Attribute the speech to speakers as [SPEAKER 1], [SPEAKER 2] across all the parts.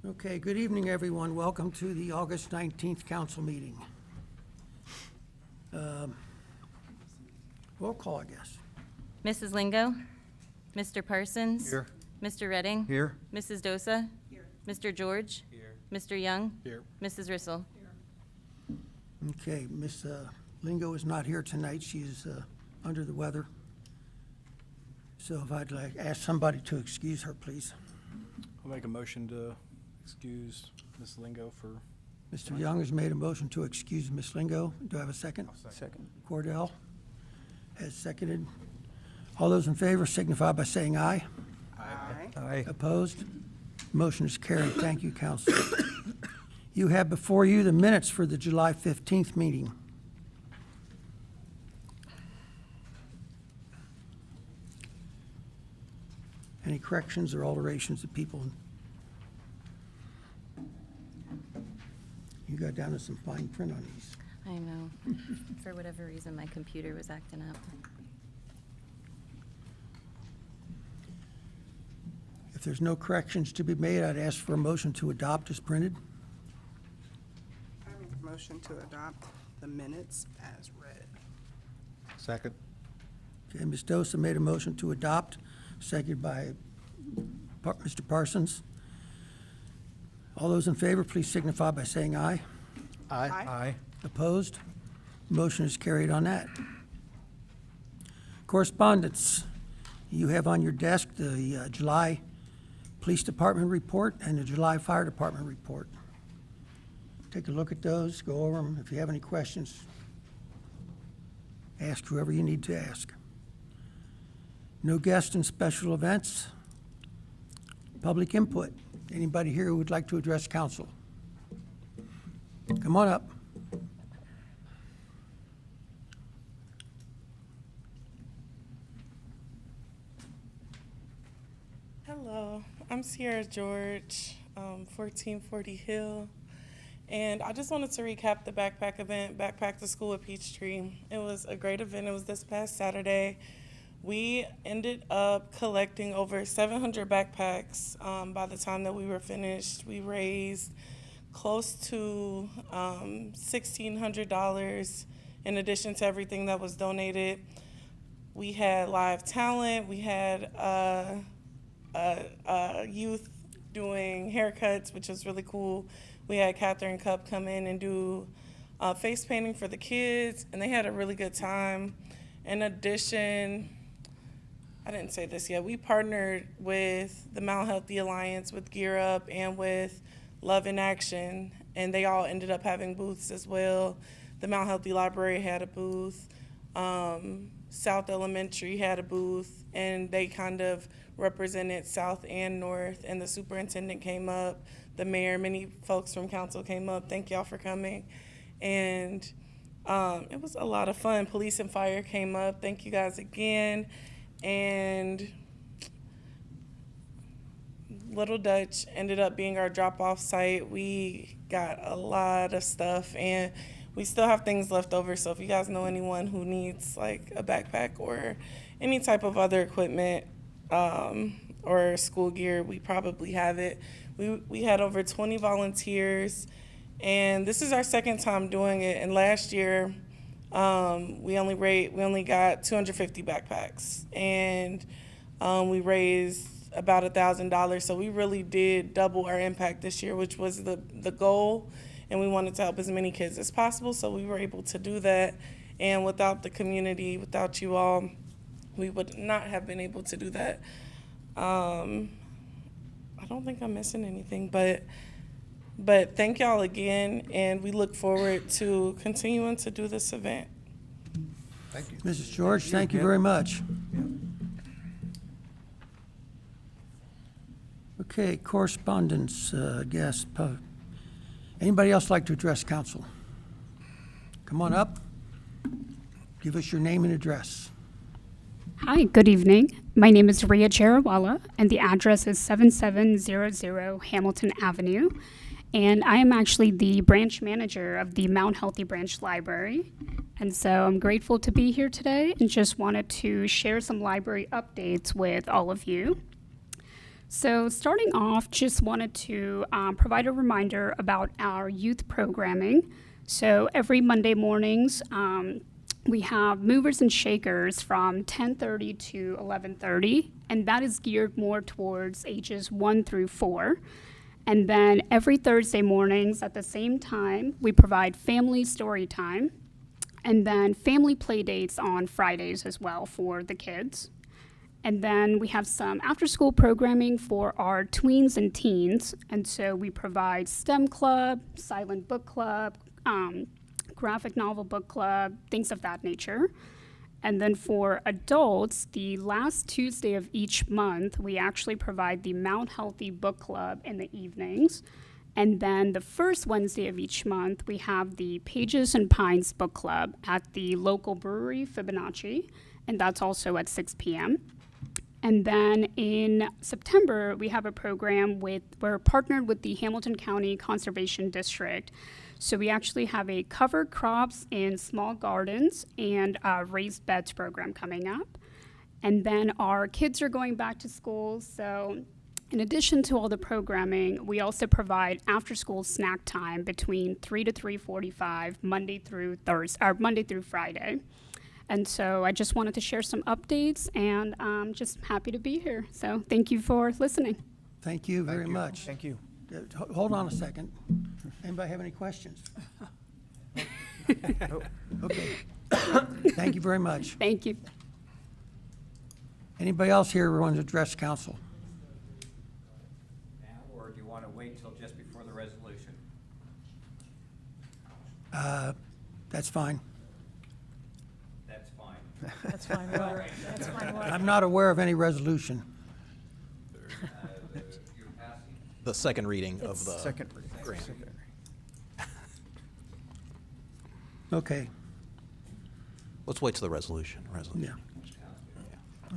[SPEAKER 1] Okay, good evening, everyone. Welcome to the August 19th council meeting. Roll call, I guess.
[SPEAKER 2] Mrs. Lingo, Mr. Parsons.
[SPEAKER 3] Here.
[SPEAKER 2] Mr. Redding.
[SPEAKER 3] Here.
[SPEAKER 2] Mrs. Dosa. Here. Mr. George.
[SPEAKER 3] Here.
[SPEAKER 2] Mr. Young.
[SPEAKER 3] Here.
[SPEAKER 2] Mrs. Rissel.
[SPEAKER 1] Okay, Miss Lingo is not here tonight. She's under the weather. So if I'd like ask somebody to excuse her, please.
[SPEAKER 3] I'll make a motion to excuse Ms. Lingo for.
[SPEAKER 1] Mr. Young has made a motion to excuse Miss Lingo. Do I have a second?
[SPEAKER 3] Second.
[SPEAKER 1] Cordell has seconded. All those in favor signify by saying aye.
[SPEAKER 3] Aye.
[SPEAKER 1] Opposed? Motion is carried. Thank you, council. You have before you the minutes for the July 15th meeting. Any corrections or alterations that people? You got down to some fine print on these.
[SPEAKER 2] I know. For whatever reason, my computer was acting up.
[SPEAKER 1] If there's no corrections to be made, I'd ask for a motion to adopt as printed.
[SPEAKER 4] I make a motion to adopt the minutes as read.
[SPEAKER 3] Second.
[SPEAKER 1] Okay, Ms. Dosa made a motion to adopt, seconded by Mr. Parsons. All those in favor, please signify by saying aye.
[SPEAKER 3] Aye.
[SPEAKER 4] Aye.
[SPEAKER 1] Opposed? Motion is carried on that. Correspondence. You have on your desk the July Police Department report and the July Fire Department report. Take a look at those, go over them. If you have any questions, ask whoever you need to ask. No guests and special events. Public input. Anybody here who would like to address council? Come on up.
[SPEAKER 5] Hello, I'm Sierra George, 1440 Hill, and I just wanted to recap the backpack event, Backpack to School at Peachtree. It was a great event. It was this past Saturday. We ended up collecting over 700 backpacks. By the time that we were finished, we raised close to $1,600 in addition to everything that was donated. We had live talent. We had youth doing haircuts, which was really cool. We had Catherine Cup come in and do face painting for the kids, and they had a really good time. In addition, I didn't say this yet, we partnered with the Mount Healthy Alliance, with Gear Up, and with Love in Action, and they all ended up having booths as well. The Mount Healthy Library had a booth. South Elementary had a booth, and they kind of represented South and North, and the superintendent came up, the mayor, many folks from council came up. Thank y'all for coming. And it was a lot of fun. Police and fire came up. Thank you guys again. And Little Dutch ended up being our drop-off site. We got a lot of stuff, and we still have things left over. So if you guys know anyone who needs like a backpack or any type of other equipment or school gear, we probably have it. We had over 20 volunteers, and this is our second time doing it. And last year, we only got 250 backpacks, and we raised about $1,000. So we really did double our impact this year, which was the goal, and we wanted to help as many kids as possible. So we were able to do that, and without the community, without you all, we would not have been able to do that. I don't think I'm missing anything, but thank y'all again, and we look forward to continuing to do this event.
[SPEAKER 3] Thank you.
[SPEAKER 1] Mrs. George, thank you very much. Okay, correspondence, guests. Anybody else like to address council? Come on up. Give us your name and address.
[SPEAKER 6] Hi, good evening. My name is Ria Charawala, and the address is 7700 Hamilton Avenue. and I am actually the branch manager of the Mount Healthy Branch Library. And so I'm grateful to be here today and just wanted to share some library updates with all of you. So starting off, just wanted to provide a reminder about our youth programming. So every Monday mornings, we have movers and shakers from 10:30 to 11:30, and that is geared more towards ages 1 through 4. And then every Thursday mornings at the same time, we provide family story time, and then family play dates on Fridays as well for the kids. And then we have some after-school programming for our tweens and teens, and so we provide STEM club, silent book club, graphic novel book club, things of that nature. And then for adults, the last Tuesday of each month, we actually provide the Mount Healthy Book Club in the evenings. And then the first Wednesday of each month, we have the Pages and Pines Book Club at the local brewery, Fibonacci, and that's also at 6 p.m. And then in September, we have a program we're partnered with the Hamilton County Conservation District. So we actually have a covered crops in small gardens and a raised beds program coming up. And then our kids are going back to school. So in addition to all the programming, we also provide after-school snack time between 3 to 3:45 Monday through Friday. And so I just wanted to share some updates, and I'm just happy to be here. So thank you for listening.
[SPEAKER 1] Thank you very much.
[SPEAKER 3] Thank you.
[SPEAKER 1] Hold on a second. Anybody have any questions? Okay. Thank you very much.
[SPEAKER 6] Thank you.
[SPEAKER 1] Anybody else here who wants to address council?
[SPEAKER 7] Now, or do you want to wait till just before the resolution?
[SPEAKER 1] That's fine.
[SPEAKER 7] That's fine.
[SPEAKER 2] That's fine. That's fine.
[SPEAKER 1] I'm not aware of any resolution.
[SPEAKER 7] You're passing.
[SPEAKER 8] The second reading of the
[SPEAKER 3] Second
[SPEAKER 8] grant.
[SPEAKER 1] Okay,
[SPEAKER 8] Let's wait till the resolution.
[SPEAKER 1] yeah.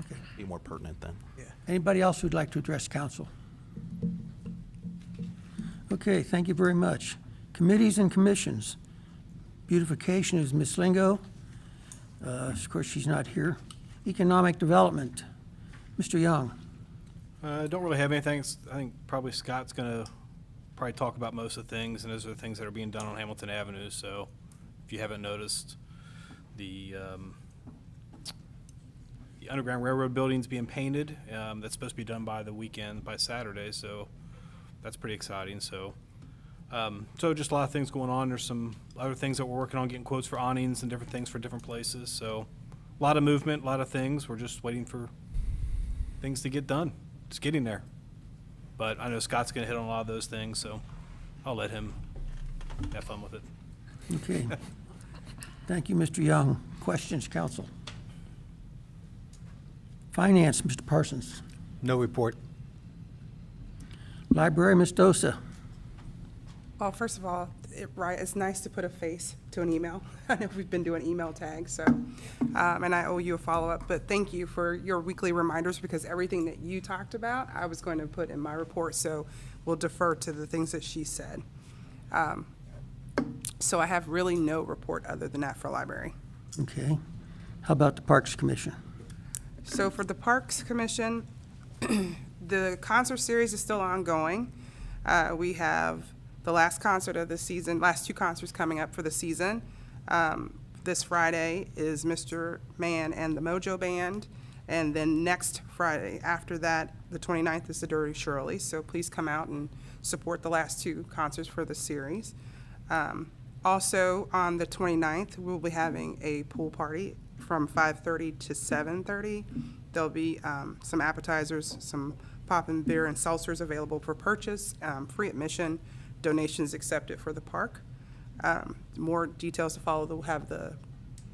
[SPEAKER 1] Okay.
[SPEAKER 8] Be more pertinent then.
[SPEAKER 1] Anybody else who'd like to address council? Okay, thank you very much. Committees and commissions. Beautification is Ms. Lingo. Of course, she's not here. Economic development, Mr. Young.
[SPEAKER 3] I don't really have anything. I think probably Scott's going to probably talk about most of the things, and those are the things that are being done on Hamilton Avenue. So if you haven't noticed, the Underground Railroad building's being painted. That's supposed to be done by the weekend, by Saturday, so that's pretty exciting. So just a lot of things going on. There's some other things that we're working on, getting quotes for awnings and different things for different places. So a lot of movement, a lot of things. We're just waiting for things to get done. It's getting there. But I know Scott's going to hit on a lot of those things, so I'll let him have fun with it.
[SPEAKER 1] Okay. Thank you, Mr. Young. Questions, council? Finance, Mr. Parsons.
[SPEAKER 9] No report.
[SPEAKER 1] Library, Ms. Dosa.
[SPEAKER 4] Well, first of all, it's nice to put a face to an email. I know we've been doing email tags, so, and I owe you a follow-up, but thank you for your weekly reminders, because everything that you talked about, I was going to put in my report, so we'll defer to the things that she said. So I have really no report other than that for library.
[SPEAKER 1] Okay. How about the Parks Commission?
[SPEAKER 4] So for the Parks Commission, the concert series is still ongoing. We have the last concert of the season, last 2 concerts coming up for the season. This Friday is Mr. Mann and the Mojo Band. And then next Friday after that, the 29th, is the Dirty Shirley. So please come out and support the last 2 concerts for the series. Also on the 29th, we'll be having a pool party from 5:30 to 7:30. There'll be some appetizers, some poppin' beer and seltzers available for purchase, free admission, donations accepted for the park. More details to follow. We'll have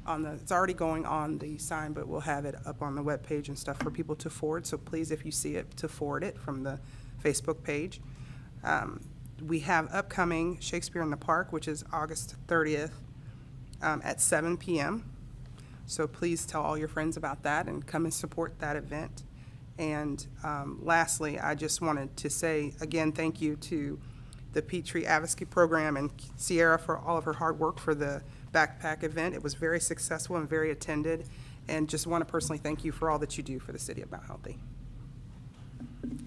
[SPEAKER 4] it's already going on the sign, but we'll have it up on the webpage and stuff for people to forward. So please, if you see it, to forward it from the Facebook page. We have upcoming Shakespeare in the Park, which is August 30th at 7 p.m. So please tell all your friends about that and come and support that event. And lastly, I just wanted to say, again, thank you to the Peachtree Advocacy Program, and Sierra for all of her hard work for the backpack event. It was very successful and very attended, and just want to personally thank you for all that you do for the city of Mount Healthy.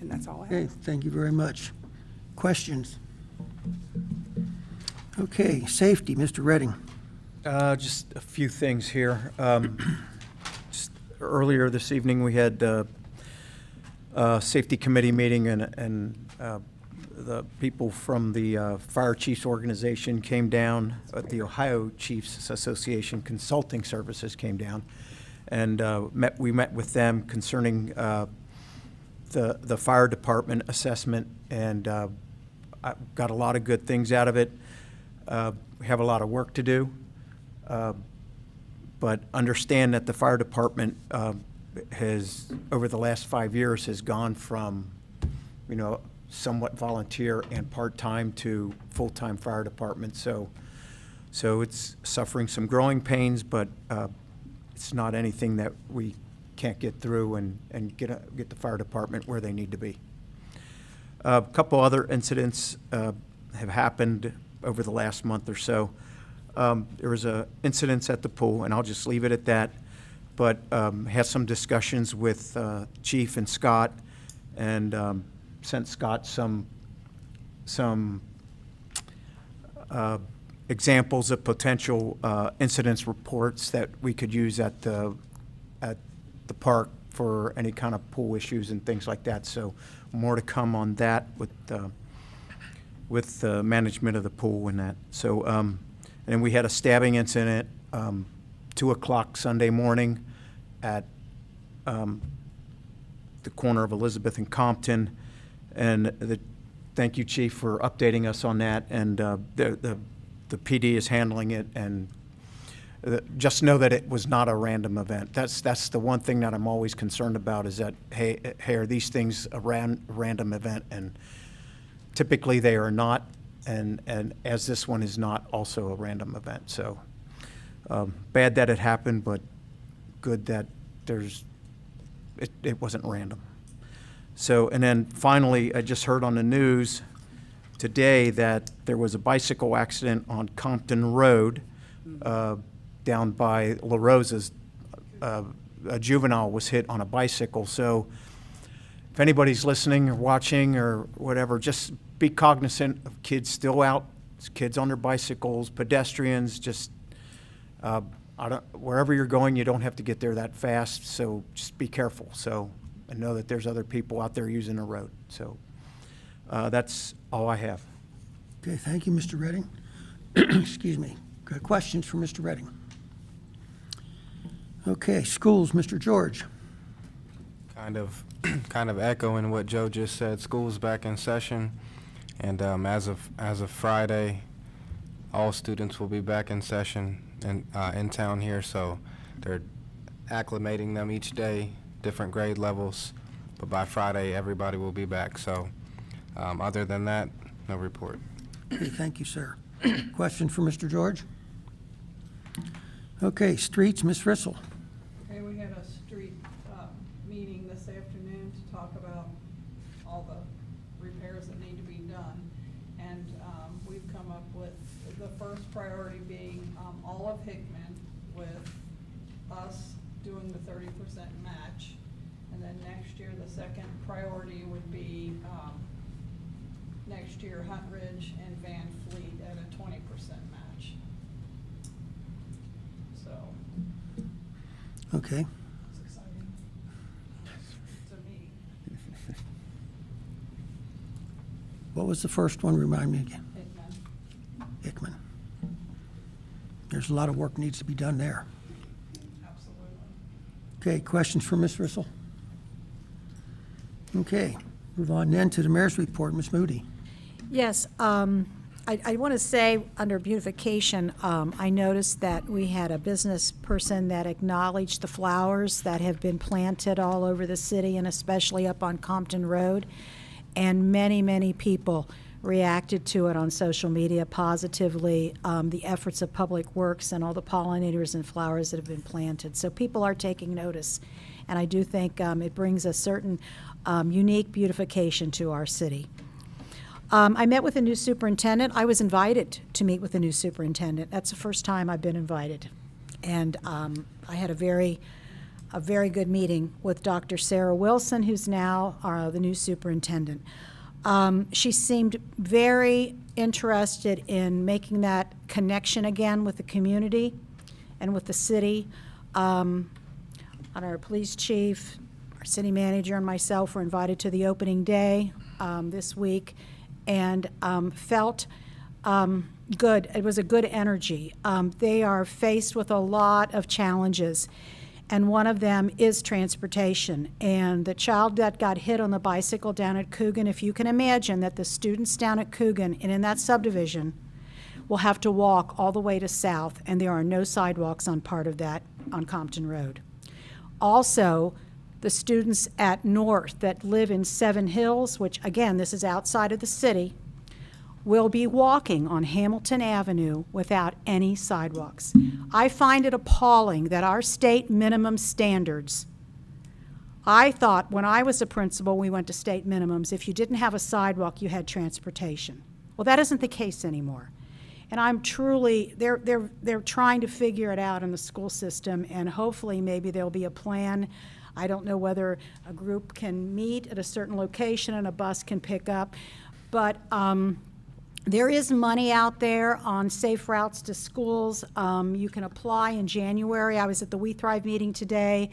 [SPEAKER 4] And that's all I
[SPEAKER 1] Okay,
[SPEAKER 4] have.
[SPEAKER 1] thank you very much. Questions? Okay, safety, Mr. Redding.
[SPEAKER 9] Just a few things here. Just earlier this evening, we had a safety committee meeting, and the people from the Fire Chiefs Organization came down, the Ohio Chiefs Association Consulting Services came down, and we met with them concerning the fire department assessment, and I got a lot of good things out of it. We have a lot of work to do, but understand that the fire department has, over the last 5 years, has gone from, somewhat volunteer and part-time to full-time fire department. So it's suffering some growing pains, but it's not anything that we can't get through and get the fire department where they need to be. A couple other incidents have happened over the last month or so. There was a incident at the pool, and I'll just leave it at that, but had some discussions with Chief and Scott, and sent Scott some examples of potential incidents reports that we could use at the park for any kind of pool issues and things like that. So more to come on that with the management of the pool and that. So and we had a stabbing incident 2 o'clock Sunday morning at the corner of Elizabeth and Compton. And thank you, Chief, for updating us on that. And the PD is handling it, and just know that it was not a random event. That's the one thing that I'm always concerned about, is that, hey, are these things a random event? And typically they are not, and as this one is not also a random event. So bad that it happened, but good that it wasn't random. So, and then finally, I just heard on the news today that there was a bicycle accident on Compton Road down by La Rosa's. A juvenile was hit on a bicycle. So if anybody's listening or watching or whatever, just be cognizant of kids still out, kids on their bicycles, pedestrians, just wherever you're going, you don't have to get there that fast, so just be careful. So I know that there's other people out there using the road. So that's all I have.
[SPEAKER 1] Okay, thank you, Mr. Redding. Excuse me. Got questions for Mr. Redding? Okay, schools, Mr. George.
[SPEAKER 10] Kind of echoing what Joe just said. School's back in session, and as of Friday, all students will be back in session in town here. So they're acclimating them each day, different grade levels, but by Friday everybody will be back. So other than that, no report.
[SPEAKER 1] Okay, thank you, sir. Question for Mr. George? Okay, streets, Ms. Rissel.
[SPEAKER 11] Okay, we had a street meeting this afternoon to talk about all the repairs that need to be done. And we've come up with the first priority being all of Hickman, with us doing the 30% match. And then next year, the second priority would be next year Hunt Ridge and Van Fleet at a 20% match. So
[SPEAKER 1] Okay.
[SPEAKER 11] it's exciting to me.
[SPEAKER 1] What was the first one? Remind me again.
[SPEAKER 11] Hickman,
[SPEAKER 1] Hickman. There's a lot of work needs to be done there.
[SPEAKER 11] absolutely.
[SPEAKER 1] Okay, questions for Ms. Rissel? Okay, move on then to the mayor's report. Ms. Moody.
[SPEAKER 12] Yes, I want to say, under beautification, I noticed that we had a business person that acknowledged the flowers that have been planted all over the city, and especially up on Compton Road. And many, many people reacted to it on social media positively, the efforts of Public Works and all the pollinators and flowers that have been planted. So people are taking notice, and I do think it brings a certain unique beautification to our city. I met with a new superintendent. I was invited to meet with a new superintendent. That's the first time I've been invited. And I had a very good meeting with Dr. Sarah Wilson, who's now the new superintendent. She seemed very interested in making that connection again with the community and with the city. Our police chief, our city manager, and myself were invited to the opening day this week, and felt good. It was a good energy. They are faced with a lot of challenges, and one of them is transportation. And the child that got hit on the bicycle down at Coogan, if you can imagine that the students down at Coogan and in that subdivision will have to walk all the way to South, and there are no sidewalks on part of that on Compton Road. Also, the students at North that live in Seven Hills, which again, this is outside of the city, will be walking on Hamilton Avenue without any sidewalks. I find it appalling that our state minimum standards, I thought when I was a principal, we went to state minimums, if you didn't have a sidewalk, you had transportation. Well, that isn't the case anymore. And I'm truly, they're trying to figure it out in the school system, and hopefully maybe there'll be a plan. I don't know whether a group can meet at a certain location and a bus can pick up, but there is money out there on safe routes to schools. You can apply in January. I was at the We Thrive meeting today.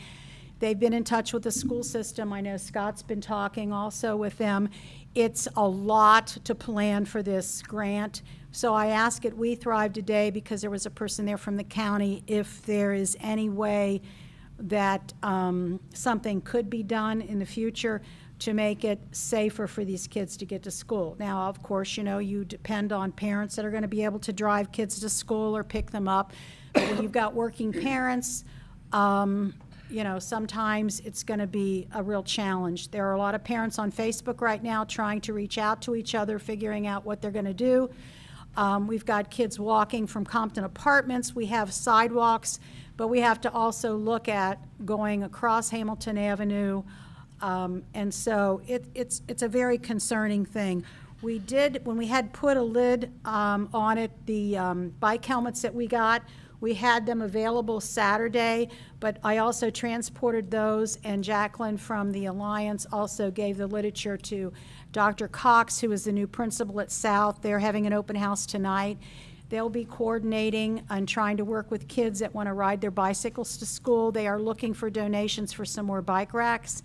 [SPEAKER 12] They've been in touch with the school system. I know Scott's been talking also with them. It's a lot to plan for this grant. So I asked at We Thrive today, because there was a person there from the county, if there is any way that something could be done in the future to make it safer for these kids to get to school. Now, of course, you know, you depend on parents that are going to be able to drive kids to school or pick them up. But when you've got working parents, you know, sometimes it's going to be a real challenge. There are a lot of parents on Facebook right now trying to reach out to each other, figuring out what they're going to do. We've got kids walking from Compton Apartments. We have sidewalks, but we have to also look at going across Hamilton Avenue. And so it's a very concerning thing. We did, when we had put a lid on it, the bike helmets that we got, we had them available Saturday, but I also transported those, and Jacqueline from the Alliance also gave the literature to Dr. Cox, who is the new principal at South. They're having an open house tonight. They'll be coordinating and trying to work with kids that want to ride their bicycles to school. They are looking for donations for some more bike racks.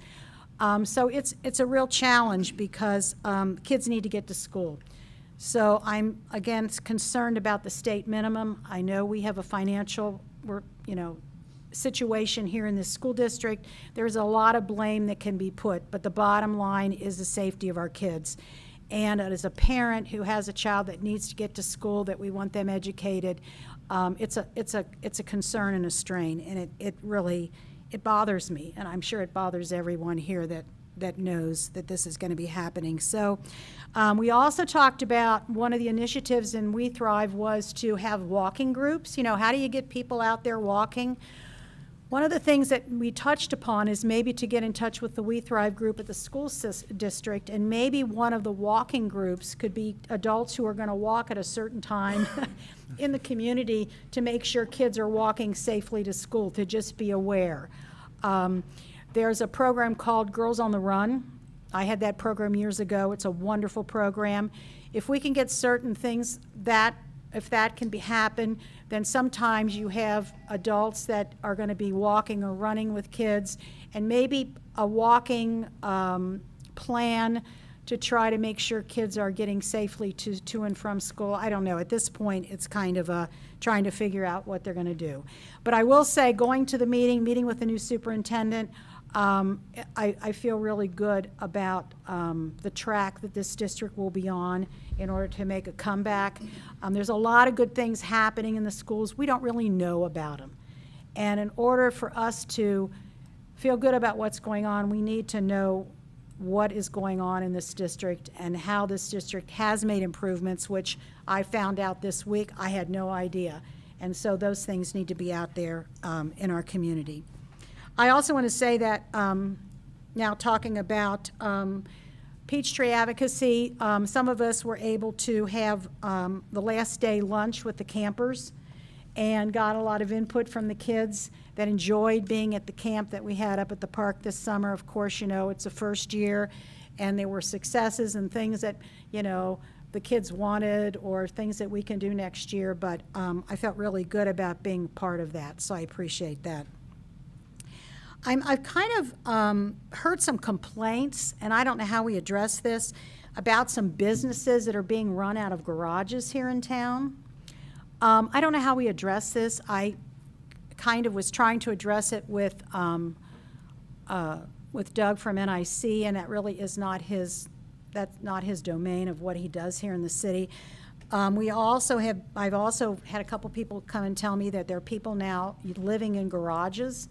[SPEAKER 12] So it's a real challenge because kids need to get to school. So I'm, again, concerned about the state minimum. I know we have a financial, situation here in this school district. There's a lot of blame that can be put, but the bottom line is the safety of our kids. And as a parent who has a child that needs to get to school, that we want them educated, it's a concern and a strain, and it really bothers me, and I'm sure it bothers everyone here that knows that this is going to be happening. So we also talked about one of the initiatives in We Thrive was to have walking groups. You know, how do you get people out there walking? One of the things that we touched upon is maybe to get in touch with the We Thrive group at the school district, and maybe one of the walking groups could be adults who are going to walk at a certain time in the community to make sure kids are walking safely to school, to just be aware. There's a program called Girls on the Run. I had that program years ago. It's a wonderful program. If we can get certain things if that can happen, then sometimes you have adults that are going to be walking or running with kids, and maybe a walking plan to try to make sure kids are getting safely to and from school. I don't know. At this point, it's kind of trying to figure out what they're going to do. But I will say, going to the meeting with the new superintendent, I feel really good about the track that this district will be on in order to make a comeback. There's a lot of good things happening in the schools. We don't really know about them. And in order for us to feel good about what's going on, we need to know what is going on in this district and how this district has made improvements, which I found out this week. I had no idea. And so those things need to be out there in our community. I also want to say that now talking about Peachtree Advocacy, some of us were able to have the last day lunch with the campers and got a lot of input from the kids that enjoyed being at the camp that we had up at the park this summer. Of course, you know, it's the first year, and there were successes and things that, you know, the kids wanted or things that we can do next year, but I felt really good about being part of that, so I appreciate that. I've kind of heard some complaints, and I don't know how we address this, about some businesses that are being run out of garages here in town. I don't know how we address this. I kind of was trying to address it with Doug from NIC, and that really is not his, that's not his domain of what he does here in the city. I've also had a couple people come and tell me that there are people now living in garages,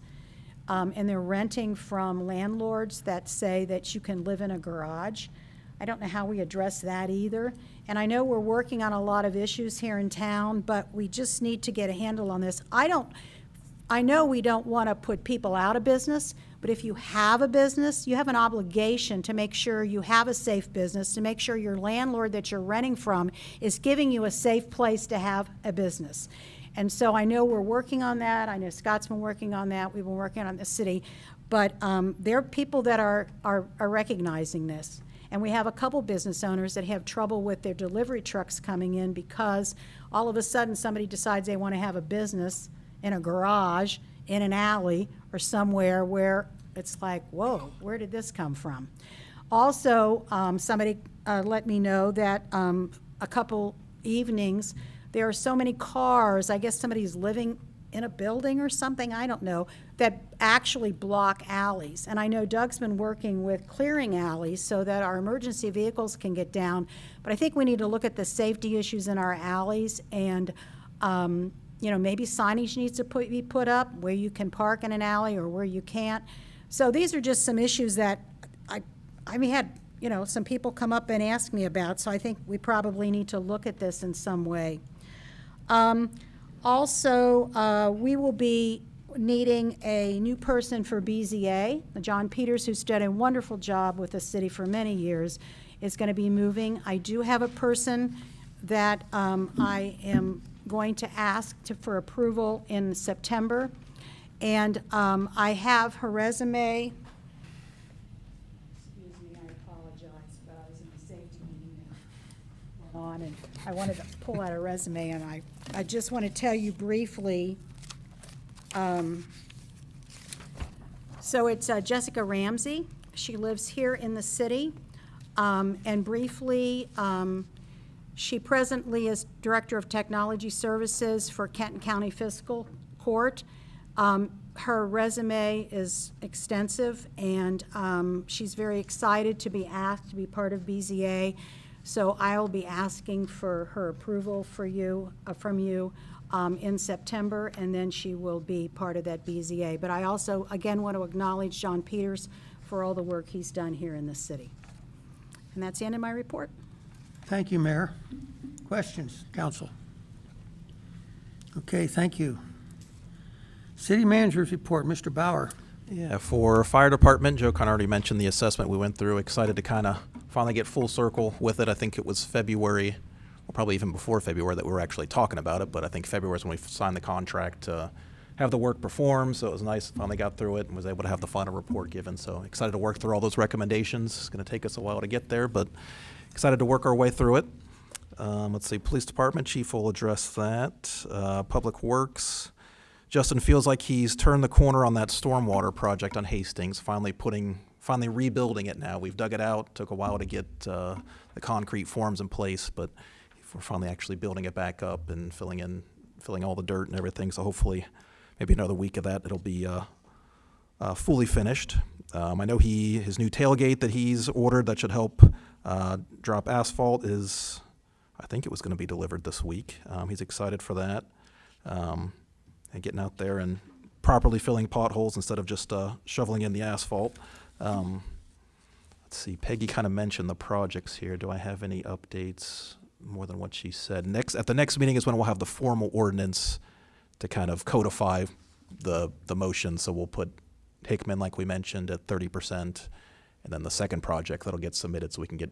[SPEAKER 12] and they're renting from landlords that say that you can live in a garage. I don't know how we address that either. And I know we're working on a lot of issues here in town, but we just need to get a handle on this. I know we don't want to put people out of business, but if you have a business, you have an obligation to make sure you have a safe business, to make sure your landlord that you're renting from is giving you a safe place to have a business. And so I know we're working on that. I know Scott's been working on that. We've been working on the city. But there are people that are recognizing this. And we have a couple business owners that have trouble with their delivery trucks coming in because all of a sudden somebody decides they want to have a business in a garage, in an alley, or somewhere where it's like, whoa, where did this come from? Also, somebody let me know that a couple evenings, there are so many cars, I guess somebody's living in a building or something, I don't know, that actually block alleys. And I know Doug's been working with clearing alleys so that our emergency vehicles can get down. But I think we need to look at the safety issues in our alleys, and you know, maybe signage needs to be put up where you can park in an alley or where you can't. So these are just some issues that I had, you know, some people come up and ask me about, so I think we probably need to look at this in some way. Also, we will be needing a new person for BZA. John Peters, who's done a wonderful job with the city for many years, is going to be moving. I do have a person that I am going to ask for approval in September, and I have her resume. Excuse me, I apologize, but I was in the safety meeting that went on, and I wanted to pull out a resume, and I just want to tell you briefly. So it's Jessica Ramsey. She lives here in the city, and briefly, she presently is Director of Technology Services for Kenton County Fiscal Court. Her resume is extensive, and she's very excited to be asked to be part of BZA. So I will be asking for her approval from you in September, and then she will be part of that BZA. But I also, again, want to acknowledge John Peters for all the work he's done here in the city. And that's the end of my report.
[SPEAKER 1] Thank you, Mayor. Questions, council? Okay, thank you. City Manager's report, Mr. Bauer.
[SPEAKER 8] Yeah, for fire department, Joe kind of already mentioned the assessment we went through. Excited to kind of finally get full circle with it. I think it was February, or probably even before February, that we were actually talking about it, but I think February is when we signed the contract to have the work performed, so it was nice, finally got through it and was able to have the final report given. So excited to work through all those recommendations. It's going to take us a while to get there, but excited to work our way through it. Let's see, Police Department, Chief will address that. Public Works, Justin feels like he's turned the corner on that stormwater project on Hastings, finally rebuilding it now. We've dug it out, took a while to get the concrete forms in place, but we're finally actually building it back up and filling all the dirt and everything, so hopefully maybe another week of that, it'll be fully finished. I know his new tailgate that he's ordered that should help drop asphalt is, I think it was going to be delivered this week. He's excited for that. And getting out there and properly filling potholes instead of just shoveling in the asphalt. Let's see, Peggy kind of mentioned the projects here. Do I have any updates more than what she said? At the next meeting is when we'll have the formal ordinance to kind of codify the motion. So we'll put Hickman, like we mentioned, at 30%, And then the second project that'll get submitted so we can get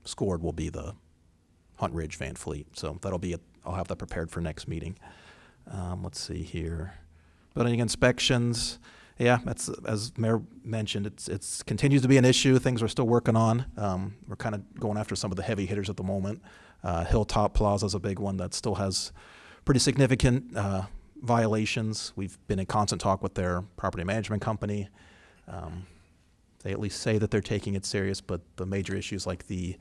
[SPEAKER 8] scored will be the Hunt Ridge Van Fleet. So that'll be, I'll have that prepared for next meeting. Let's see here. Building inspections. Yeah, that's, as Mayor mentioned, it's continues to be an issue. Things we're still working on. We're kind of going after some of the heavy hitters at the moment. Hilltop Plaza is a big one that still has pretty significant violations. We've been in constant talk with their property management company. They at least say that they're taking it serious, but the major issues like the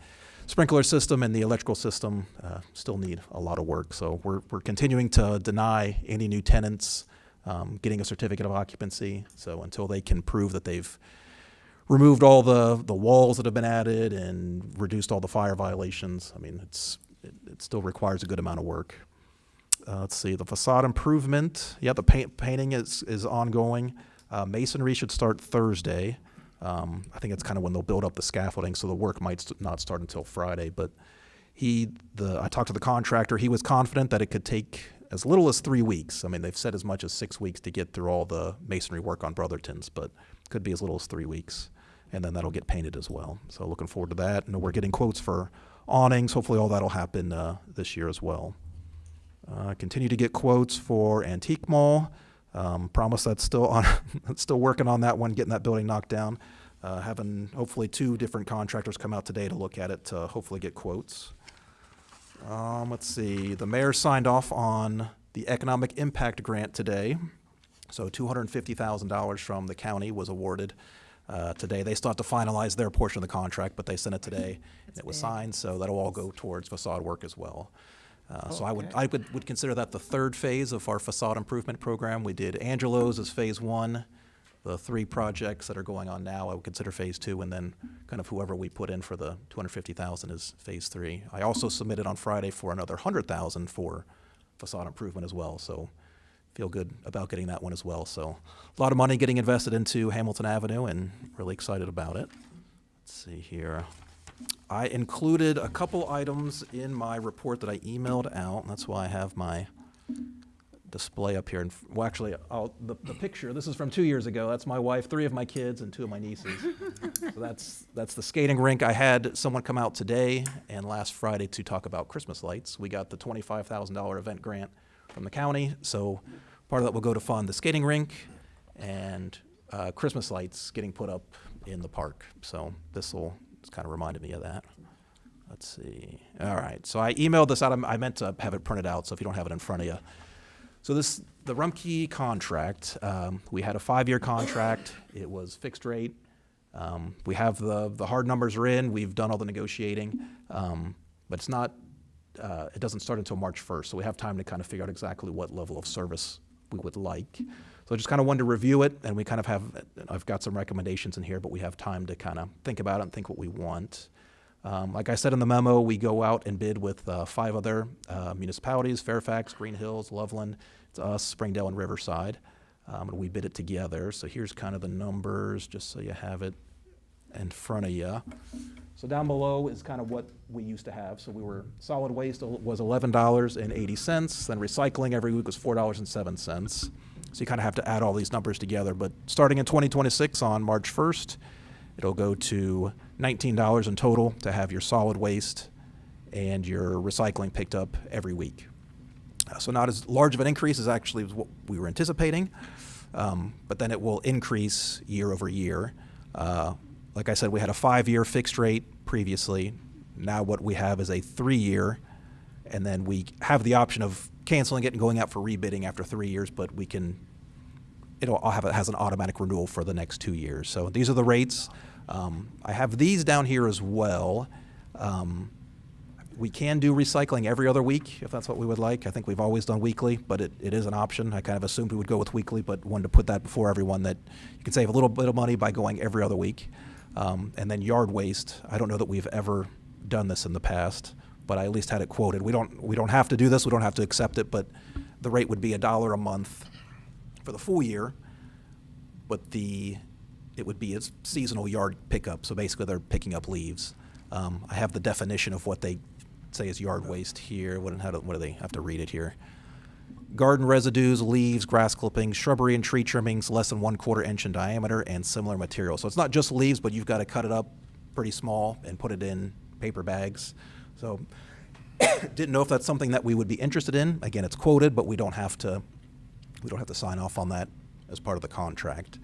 [SPEAKER 8] sprinkler system and the electrical system still need a lot of work. So we're continuing to deny any new tenants getting a certificate of occupancy. So until they can prove that they've removed all the walls that have been added and reduced all the fire violations, I mean, it still requires a good amount of work. Let's see, the facade improvement. Yeah, the painting is ongoing. Masonry should start Thursday. I think it's kind of when they'll build up the scaffolding, so the work might not start until Friday. But I talked to the contractor. He was confident that it could take as little as 3 weeks. I mean, they've said as much as 6 weeks to get through all the masonry work on Brotherton's, but it could be as little as 3 weeks. And then that'll get painted as well. So looking forward to that. And we're getting quotes for awnings. Hopefully all that'll happen this year as well. Continue to get quotes for Antique Mall. Promise that's still on. Still working on that one, getting that building knocked down. Having hopefully 2 different contractors come out today to look at it to hopefully get quotes. Let's see. The mayor signed off on the economic impact grant today. So $250,000 from the county was awarded today. They still have to finalize their portion of the contract, but they sent it today and it was signed. So that'll all go towards facade work as well. So I would consider that the 3rd phase of our facade improvement program. We did Angelo's as phase 1. The 3 projects that are going on now I would consider phase 2, and then kind of whoever we put in for the $250,000 is phase 3. I also submitted on Friday for another $100,000 for facade improvement as well. So feel good about getting that one as well. So a lot of money getting invested into Hamilton Avenue, and really excited about it. Let's see here. I included a couple items in my report that I emailed out, and that's why I have my display up here. And well, actually, the picture, this is from 2 years ago. That's my wife, 3 of my kids, and 2 of my nieces. So that's the skating rink. I had someone come out today and last Friday to talk about Christmas lights. We got the $25,000 event grant from the county, so part of that will go to fund the skating rink and Christmas lights getting put up in the park. So this kind of reminded me of that. Let's see. All right. So I emailed this out. I meant to have it printed out, so if you don't have it in front of you. So the Rumpke contract, we had a 5-year contract. It was fixed rate. We have the hard numbers are in. We've done all the negotiating, but it's not. It doesn't start until March 1st, so we have time to kind of figure out exactly what level of service we would like. So I just kind of wanted to review it, and we kind of I've got some recommendations in here, but we have time to kind of think about it and think what we want. Like I said in the memo, we go out and bid with 5 other municipalities: Fairfax, Green Hills, Loveland, it's us, Springdale, and Riverside. And we bid it together. So here's kind of the numbers, just so you have it in front of you. So down below is kind of what we used to have. So solid waste was $11.80. Then recycling every week was $4.07. So you kind of have to add all these numbers together. But starting in 2026 on March 1st, it'll go to $19 in total to have your solid waste and your recycling picked up every week. So not as large of an increase as actually what we were anticipating, but then it will increase year over year. Like I said, we had a 5-year fixed rate previously. Now what we have is a 3-year, and then we have the option of canceling it and going out for rebidding after 3 years, but it has an automatic renewal for the next 2 years. So these are the rates. I have these down here as well. We can do recycling every other week if that's what we would like. I think we've always done weekly, but it is an option. I kind of assumed we would go with weekly, but wanted to put that before everyone that you can save a little bit of money by going every other week. And then yard waste, I don't know that we've ever done this in the past, but I at least had it quoted. We don't have to do this. We don't have to accept it, but the rate would be $1 a month for the full year, but it would be a seasonal yard pickup. So basically they're picking up leaves. I have the definition of what they say is yard waste here. What do they have to read it here? garden residues, leaves, grass clippings, shrubbery and tree trimmings less than 1/4 inch in diameter, and similar materials. So it's not just leaves, but you've got to cut it up pretty small and put it in paper bags. So didn't know if that's something that we would be interested in. Again, it's quoted, but we don't have to sign off on that as part of the contract.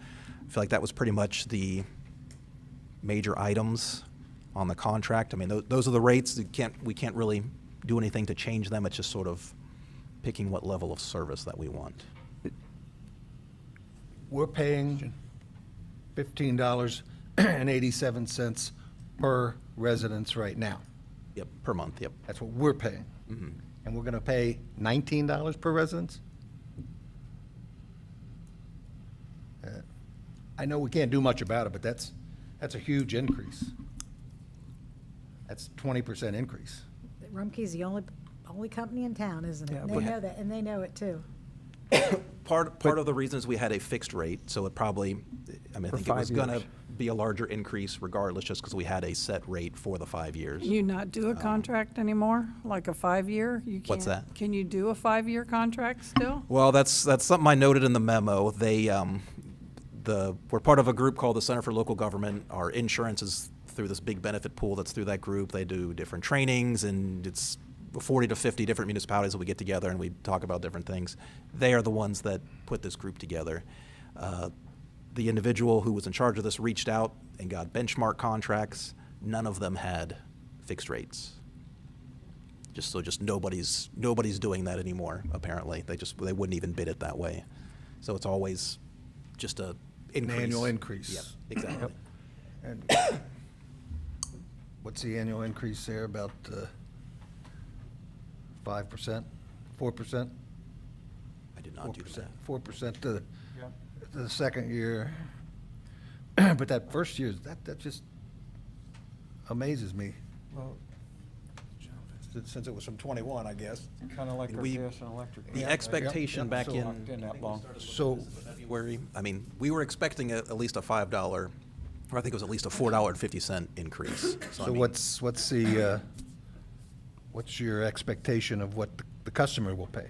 [SPEAKER 8] I feel like that was pretty much the major items on the contract. I mean, those are the rates. We can't really do anything to change them. It's just sort of picking what level of service that we want.
[SPEAKER 13] We're paying $15.87 per residence right now.
[SPEAKER 8] Yep, per month, yep.
[SPEAKER 13] That's what we're paying. And we're gonna pay $19 per residence? I know we can't do much about it, but that's a huge increase. That's 20% increase.
[SPEAKER 12] Rumpke's the only company in town, isn't it?
[SPEAKER 13] Yeah,
[SPEAKER 12] They
[SPEAKER 13] but-
[SPEAKER 12] know that, and they know it too.
[SPEAKER 8] Part of the reasons we had a fixed rate, so it probably, I mean, I
[SPEAKER 9] For
[SPEAKER 8] think it was
[SPEAKER 9] 5
[SPEAKER 8] gonna
[SPEAKER 9] years.
[SPEAKER 8] be a larger increase regardless, just because we had a set rate for the 5 years.
[SPEAKER 11] Can you not do a contract anymore, like a 5-year? You
[SPEAKER 8] What's
[SPEAKER 11] can't-
[SPEAKER 8] that?
[SPEAKER 11] Can you do a 5-year contract still?
[SPEAKER 8] Well, that's something I noted in the memo. We're part of a group called the Center for Local Government. Our insurance is through this big benefit pool that's through that group. They do different trainings, and it's 40 to 50 different municipalities that we get together and we talk about different things. They are the ones that put this group together. The individual who was in charge of this reached out and got benchmark contracts. None of them had fixed rates. Just nobody's doing that anymore, apparently. They wouldn't even bid it that way. So it's always just a increase.
[SPEAKER 13] annual increase.
[SPEAKER 8] Yep, exactly.
[SPEAKER 13] And what's the annual increase there, about 5%, 4%?
[SPEAKER 8] I did not do that.
[SPEAKER 13] 4% to the second year. But that first year, that just amazes me.
[SPEAKER 9] Well,
[SPEAKER 13] Since it was from 21, I guess.
[SPEAKER 9] kind of like
[SPEAKER 8] And
[SPEAKER 9] our
[SPEAKER 8] we-
[SPEAKER 9] gas and electric.
[SPEAKER 8] The
[SPEAKER 13] Yeah.
[SPEAKER 8] expectation
[SPEAKER 13] Yep.
[SPEAKER 8] back
[SPEAKER 13] So
[SPEAKER 8] in
[SPEAKER 9] locked in that long.
[SPEAKER 13] So,
[SPEAKER 8] February, I mean, we were expecting at least a $5, or I think it was at least a $4.50 increase. I
[SPEAKER 13] so
[SPEAKER 8] mean,
[SPEAKER 13] what's your expectation of what the customer will pay,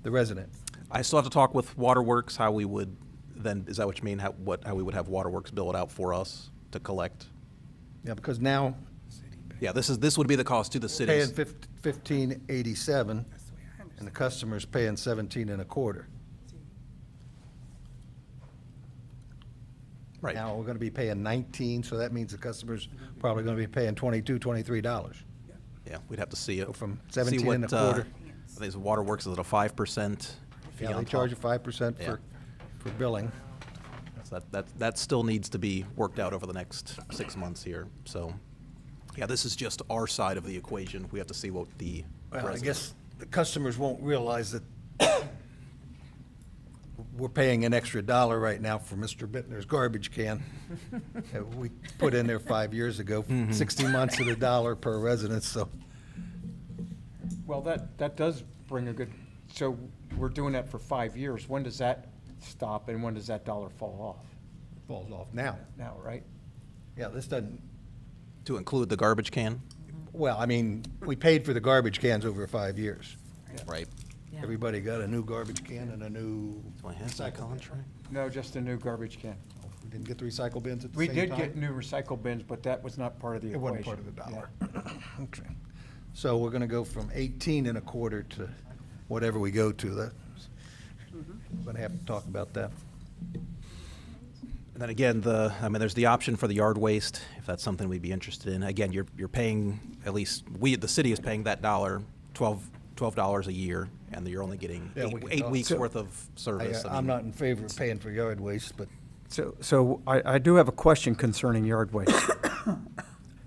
[SPEAKER 13] the resident?
[SPEAKER 8] I still have to talk with Waterworks, how we would then, is that what you mean, how we would have Waterworks bill it out for us to collect?
[SPEAKER 13] Yeah, because now
[SPEAKER 8] Yeah, this would be the cost to the
[SPEAKER 13] paying
[SPEAKER 8] cities.
[SPEAKER 13] $15.87, and the customer's paying 17.25.
[SPEAKER 8] Right.
[SPEAKER 13] Now, we're gonna be paying 19, so that means the customer's probably gonna be paying $22, $23.
[SPEAKER 8] Yeah, we'd have to see it.
[SPEAKER 13] Go from
[SPEAKER 8] see
[SPEAKER 13] 17.25.
[SPEAKER 8] I think Waterworks is at a 5% fee
[SPEAKER 13] Yeah,
[SPEAKER 8] on
[SPEAKER 13] they
[SPEAKER 8] top.
[SPEAKER 13] charge you 5%
[SPEAKER 8] Yeah.
[SPEAKER 13] for billing.
[SPEAKER 8] So that still needs to be worked out over the next 6 months here. So, yeah, this is just our side of the equation. We have to see what the
[SPEAKER 13] Well, I
[SPEAKER 8] resident-
[SPEAKER 13] guess the customers won't realize that we're paying an extra $1 right now for Mr. Bittner's garbage can. We put in there 5 years ago, 60 months at $1 per residence, so.
[SPEAKER 9] Well, that does bring a good, so we're doing that for 5 years. When does that stop and when does that dollar fall off?
[SPEAKER 13] Falls off now.
[SPEAKER 9] Now, right?
[SPEAKER 13] Yeah, this doesn't,
[SPEAKER 8] To include the garbage can?
[SPEAKER 13] well, I mean, we paid for the garbage cans over 5 years.
[SPEAKER 8] Right.
[SPEAKER 13] Everybody got a new garbage can and a new
[SPEAKER 8] Do I have that
[SPEAKER 13] recycle bin.
[SPEAKER 8] contract?
[SPEAKER 9] No, just a new garbage can.
[SPEAKER 13] We didn't get the recycle bins at the
[SPEAKER 9] We
[SPEAKER 13] same
[SPEAKER 9] did
[SPEAKER 13] time?
[SPEAKER 9] get new recycle bins, but that was not part of the
[SPEAKER 13] It
[SPEAKER 9] equation.
[SPEAKER 13] wasn't part of the dollar. Okay. So we're gonna go from 18.25 to whatever we go to. That, we're gonna have to talk about that.
[SPEAKER 8] And then again, there's the option for the yard waste, if that's something we'd be interested in. Again, you're paying, at least the city is paying that $12 a year, and you're only getting
[SPEAKER 13] Yeah, we can
[SPEAKER 8] eight
[SPEAKER 13] talk.
[SPEAKER 8] weeks
[SPEAKER 13] So-
[SPEAKER 8] worth of service. I
[SPEAKER 13] I'm
[SPEAKER 8] mean,
[SPEAKER 13] not in favor of paying for yard waste, but
[SPEAKER 14] So I do have a question concerning yard waste.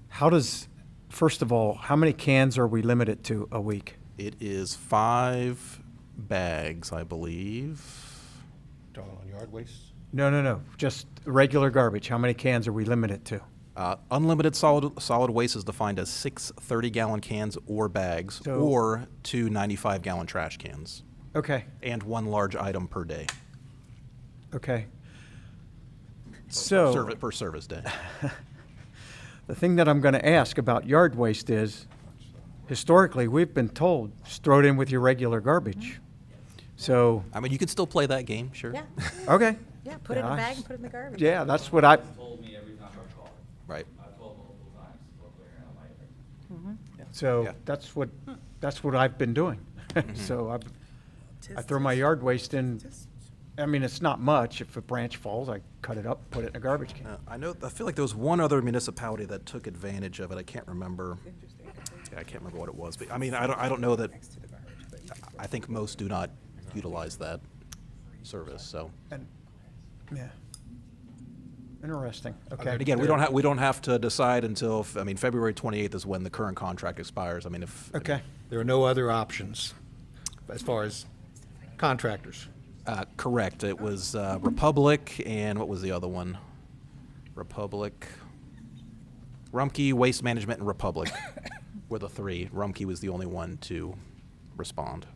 [SPEAKER 14] How does, first of all, how many cans are we limited to a week?
[SPEAKER 8] It is 5 bags, I believe.
[SPEAKER 13] talking on yard waste.
[SPEAKER 14] No, just regular garbage. How many cans are we limited to?
[SPEAKER 8] Unlimited solid waste is defined as 6 30-gallon cans or bags,
[SPEAKER 14] So-
[SPEAKER 8] or 2 95-gallon trash cans,
[SPEAKER 14] Okay,
[SPEAKER 8] and 1 large item per day.
[SPEAKER 14] okay. So,
[SPEAKER 8] Per service day.
[SPEAKER 14] the thing that I'm going to ask about yard waste is, historically, we've been told, just throw it in with your regular garbage.
[SPEAKER 9] So,
[SPEAKER 8] I mean, you could still play that game, sure.
[SPEAKER 12] Yeah,
[SPEAKER 9] okay.
[SPEAKER 12] yeah, put it in
[SPEAKER 9] Yeah,
[SPEAKER 12] a
[SPEAKER 9] I-
[SPEAKER 12] bag and put it in the garbage.
[SPEAKER 9] Yeah, that's what I,
[SPEAKER 7] Told me every time I called.
[SPEAKER 8] Right.
[SPEAKER 7] I've told multiple times, we'll clear out my.
[SPEAKER 9] so
[SPEAKER 8] Yeah.
[SPEAKER 9] that's what I've been doing. So I throw my yard waste in, I mean, it's not much. If a branch falls, I cut it up, put it in a garbage can.
[SPEAKER 8] I feel like there was one other municipality that took advantage of it. I can't remember. Yeah, I can't remember what it was, but I mean, I don't know that, I think most do not utilize that service, so.
[SPEAKER 9] And, yeah. Interesting, okay.
[SPEAKER 8] And again, we don't have to decide until, I mean, February 28th is when the current contract expires. I mean, if.
[SPEAKER 9] Okay.
[SPEAKER 13] There are no other options as far as contractors.
[SPEAKER 8] Correct. It was Republic and what was the other one? Republic, Rumpke, Waste Management, and Republic were the three. Rumpke was the only one to respond.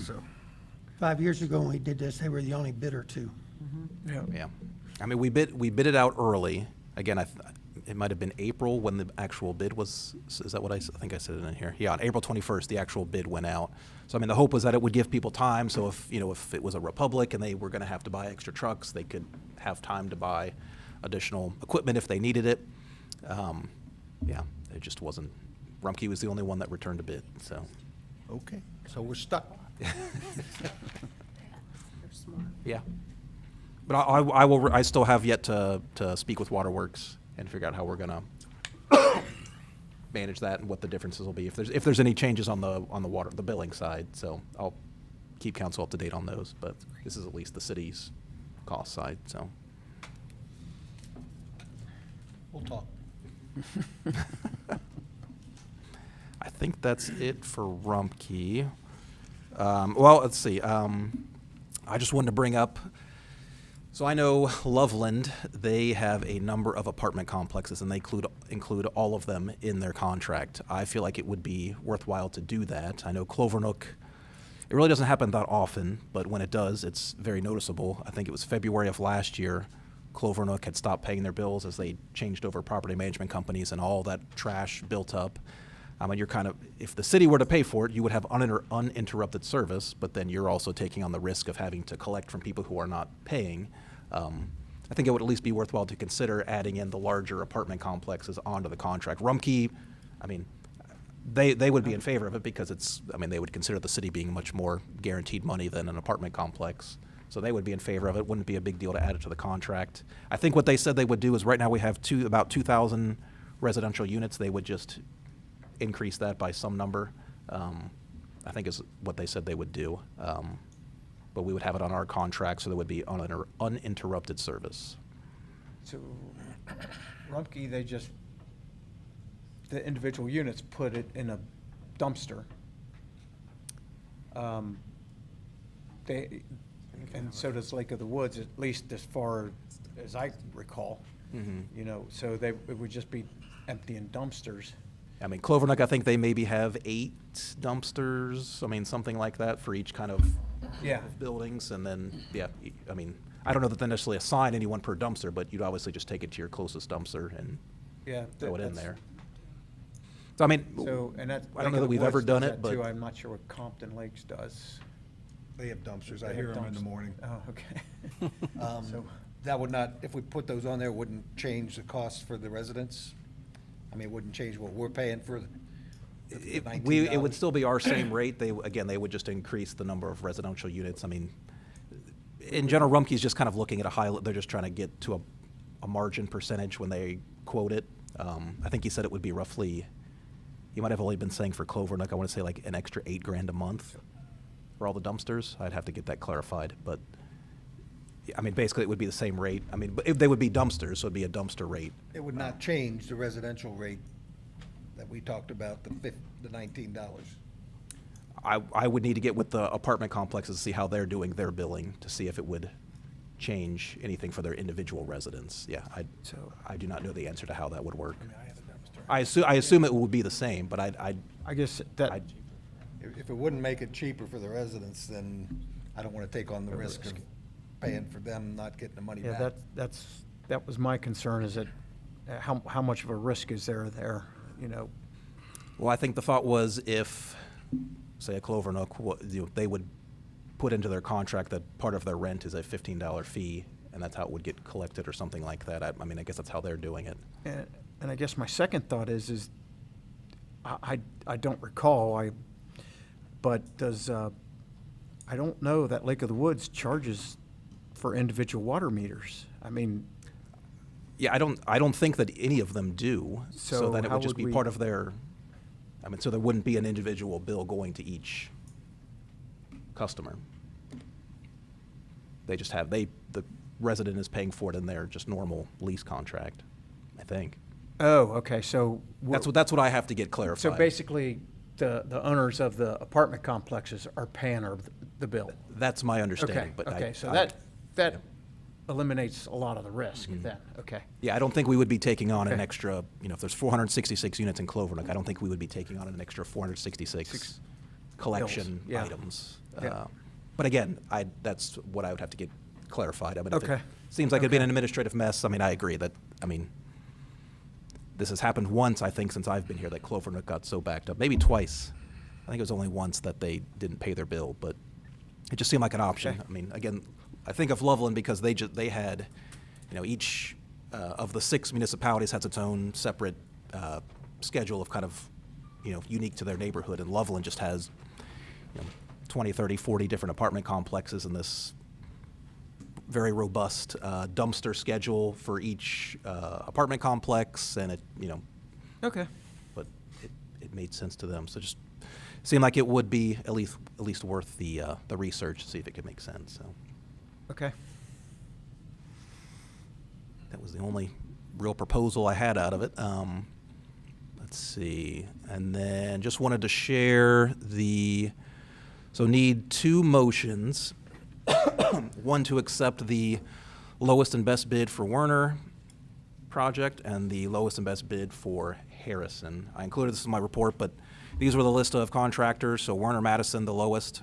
[SPEAKER 13] So,
[SPEAKER 1] 5 years ago when we did this, they were the only bidder too.
[SPEAKER 8] Yeah. I mean, we bid it out early. Again, it might have been April when the actual bid was, is that what I think I said it in here? Yeah, on April 21st, the actual bid went out. So, I mean, the hope was that it would give people time, so if it was a Republic and they were gonna have to buy extra trucks, they could have time to buy additional equipment if they needed it. Yeah, it just wasn't, Rumpke was the only one that returned a bid, so.
[SPEAKER 13] okay, so we're stuck.
[SPEAKER 8] Yeah. But I still have yet to speak with Waterworks and figure out how we're gonna manage that and what the differences will be, if there's any changes on the billing side. So I'll keep council up to date on those, but this is at least the city's cost side, so.
[SPEAKER 13] We'll talk.
[SPEAKER 8] I think that's it for Rumpke. Well, let's see. I just wanted to bring up, so I know Loveland, they have a number of apartment complexes, and they include all of them in their contract. I feel like it would be worthwhile to do that. I know Clovernook, it really doesn't happen that often, but when it does, it's very noticeable. I think it was February of last year, Clovernook had stopped paying their bills as they changed over property management companies, and all that trash built up. And you're kind of, if the city were to pay for it, you would have uninterrupted service, but then you're also taking on the risk of having to collect from people who are not paying. I think it would at least be worthwhile to consider adding in the larger apartment complexes onto the contract. Rumpke, I mean, they would be in favor of it because they would consider the city being much more guaranteed money than an apartment complex. So they would be in favor of it. Wouldn't be a big deal to add it to the contract. I think what they said they would do is right now we have about 2,000 residential units. They would just increase that by some number, I think is what they said they would do. But we would have it on our contract, so there would be uninterrupted service.
[SPEAKER 9] So Rumpke, the individual units put it in a dumpster. And so does Lake of the Woods, at least as far as I recall. So it would just be empty in dumpsters.
[SPEAKER 8] I mean, Clovernook, I think they maybe have 8 dumpsters, I mean, something like that for each kind of of buildings. And then, I mean, I don't know that they necessarily assign anyone per dumpster, but you'd obviously just take it to your closest dumpster and throw it in there. So, I mean, I don't know that we've ever done it, but.
[SPEAKER 9] I'm not sure what Compton Lakes does.
[SPEAKER 13] They have dumpsters. I
[SPEAKER 9] They
[SPEAKER 13] hear
[SPEAKER 9] have
[SPEAKER 13] them in the
[SPEAKER 9] dumpsters.
[SPEAKER 13] morning.
[SPEAKER 9] Oh, okay. So-
[SPEAKER 13] That would not, if we put those on there, wouldn't change the cost for the residents? I mean, it wouldn't change what we're paying for the $19.
[SPEAKER 8] It would still be our same rate. They would just increase the number of residential units. I mean, in general, Rumpke's just kind of looking at they're just trying to get to a margin percentage when they quote it. I think he said it would be roughly, he might have only been saying for Clovernook, I want to say like an extra $8,000 a month for all the dumpsters. I'd have to get that clarified, but I mean, basically it would be the same rate. I mean, but they would be dumpsters, so it'd be a dumpster rate.
[SPEAKER 13] It would not change the residential rate that we talked about, the $19.
[SPEAKER 8] I would need to get with the apartment complexes to see how they're doing their billing, to see if it would change anything for their individual residents. Yeah, I do not know the answer to how that would work. I assume it would be the same, but
[SPEAKER 9] I guess that,
[SPEAKER 13] If it wouldn't make it cheaper for the residents, then I don't want to take on the risk of paying for them not getting the money back.
[SPEAKER 9] that was my concern, is that how much of a risk is there,
[SPEAKER 8] Well, I think the thought was if say a Clover Nook, they would put into their contract that part of their rent is a $15 fee, and that's how it would get collected or something like that. I mean, I guess that's how they're doing it.
[SPEAKER 14] And I guess my second thought is I don't recall, but does, I don't know that Lake of the Woods charges for individual water meters. I mean,
[SPEAKER 8] Yeah, I don't think that any of them do.
[SPEAKER 14] So
[SPEAKER 8] then it
[SPEAKER 14] how
[SPEAKER 8] would just
[SPEAKER 14] would
[SPEAKER 8] be
[SPEAKER 14] we-
[SPEAKER 8] part of their, I mean, so there wouldn't be an individual bill going to each customer. They just have, the resident is paying for it in their just normal lease contract, I think.
[SPEAKER 14] oh, okay, so.
[SPEAKER 8] That's what I have to get clarified.
[SPEAKER 14] So basically, the owners of the apartment complexes are paying the bill.
[SPEAKER 8] That's my
[SPEAKER 14] Okay,
[SPEAKER 8] understanding, but
[SPEAKER 14] okay, so
[SPEAKER 8] I-
[SPEAKER 14] that eliminates a lot of the risk then, okay.
[SPEAKER 8] Yeah, I don't think we would be taking on an
[SPEAKER 14] Okay.
[SPEAKER 8] extra, if there's 466 units in Clover Nook, I don't think we would be taking on an extra 466 collection
[SPEAKER 14] yeah.
[SPEAKER 8] items.
[SPEAKER 14] Yeah.
[SPEAKER 8] But again, that's what I would have to get clarified. I mean, if it
[SPEAKER 14] Okay.
[SPEAKER 8] seems like it'd be an
[SPEAKER 14] Okay.
[SPEAKER 8] administrative mess, I mean, I agree that, this has happened once, I think, since I've been here, that Clover Nook got so backed up. Maybe twice. I think it was only once that they didn't pay their bill, but it just seemed like an option.
[SPEAKER 14] Okay.
[SPEAKER 8] I mean, again, I think of Loveland because they had, each of the 6 municipalities has its own separate schedule of kind of, unique to their neighborhood, and Loveland just has, 20, 30, 40 different apartment complexes in this very robust dumpster schedule for each apartment complex, and it,
[SPEAKER 14] Okay.
[SPEAKER 8] but it made sense to them. So just seemed like it would be at least worth the research to see if it could make sense. So
[SPEAKER 14] Okay.
[SPEAKER 8] that was the only real proposal I had out of it. Let's see, and then just wanted to share so need 2 motions. One to accept the lowest and best bid for Werner project and the lowest and best bid for Harrison. I included this in my report, but these were the list of contractors. So Werner Madison, the lowest,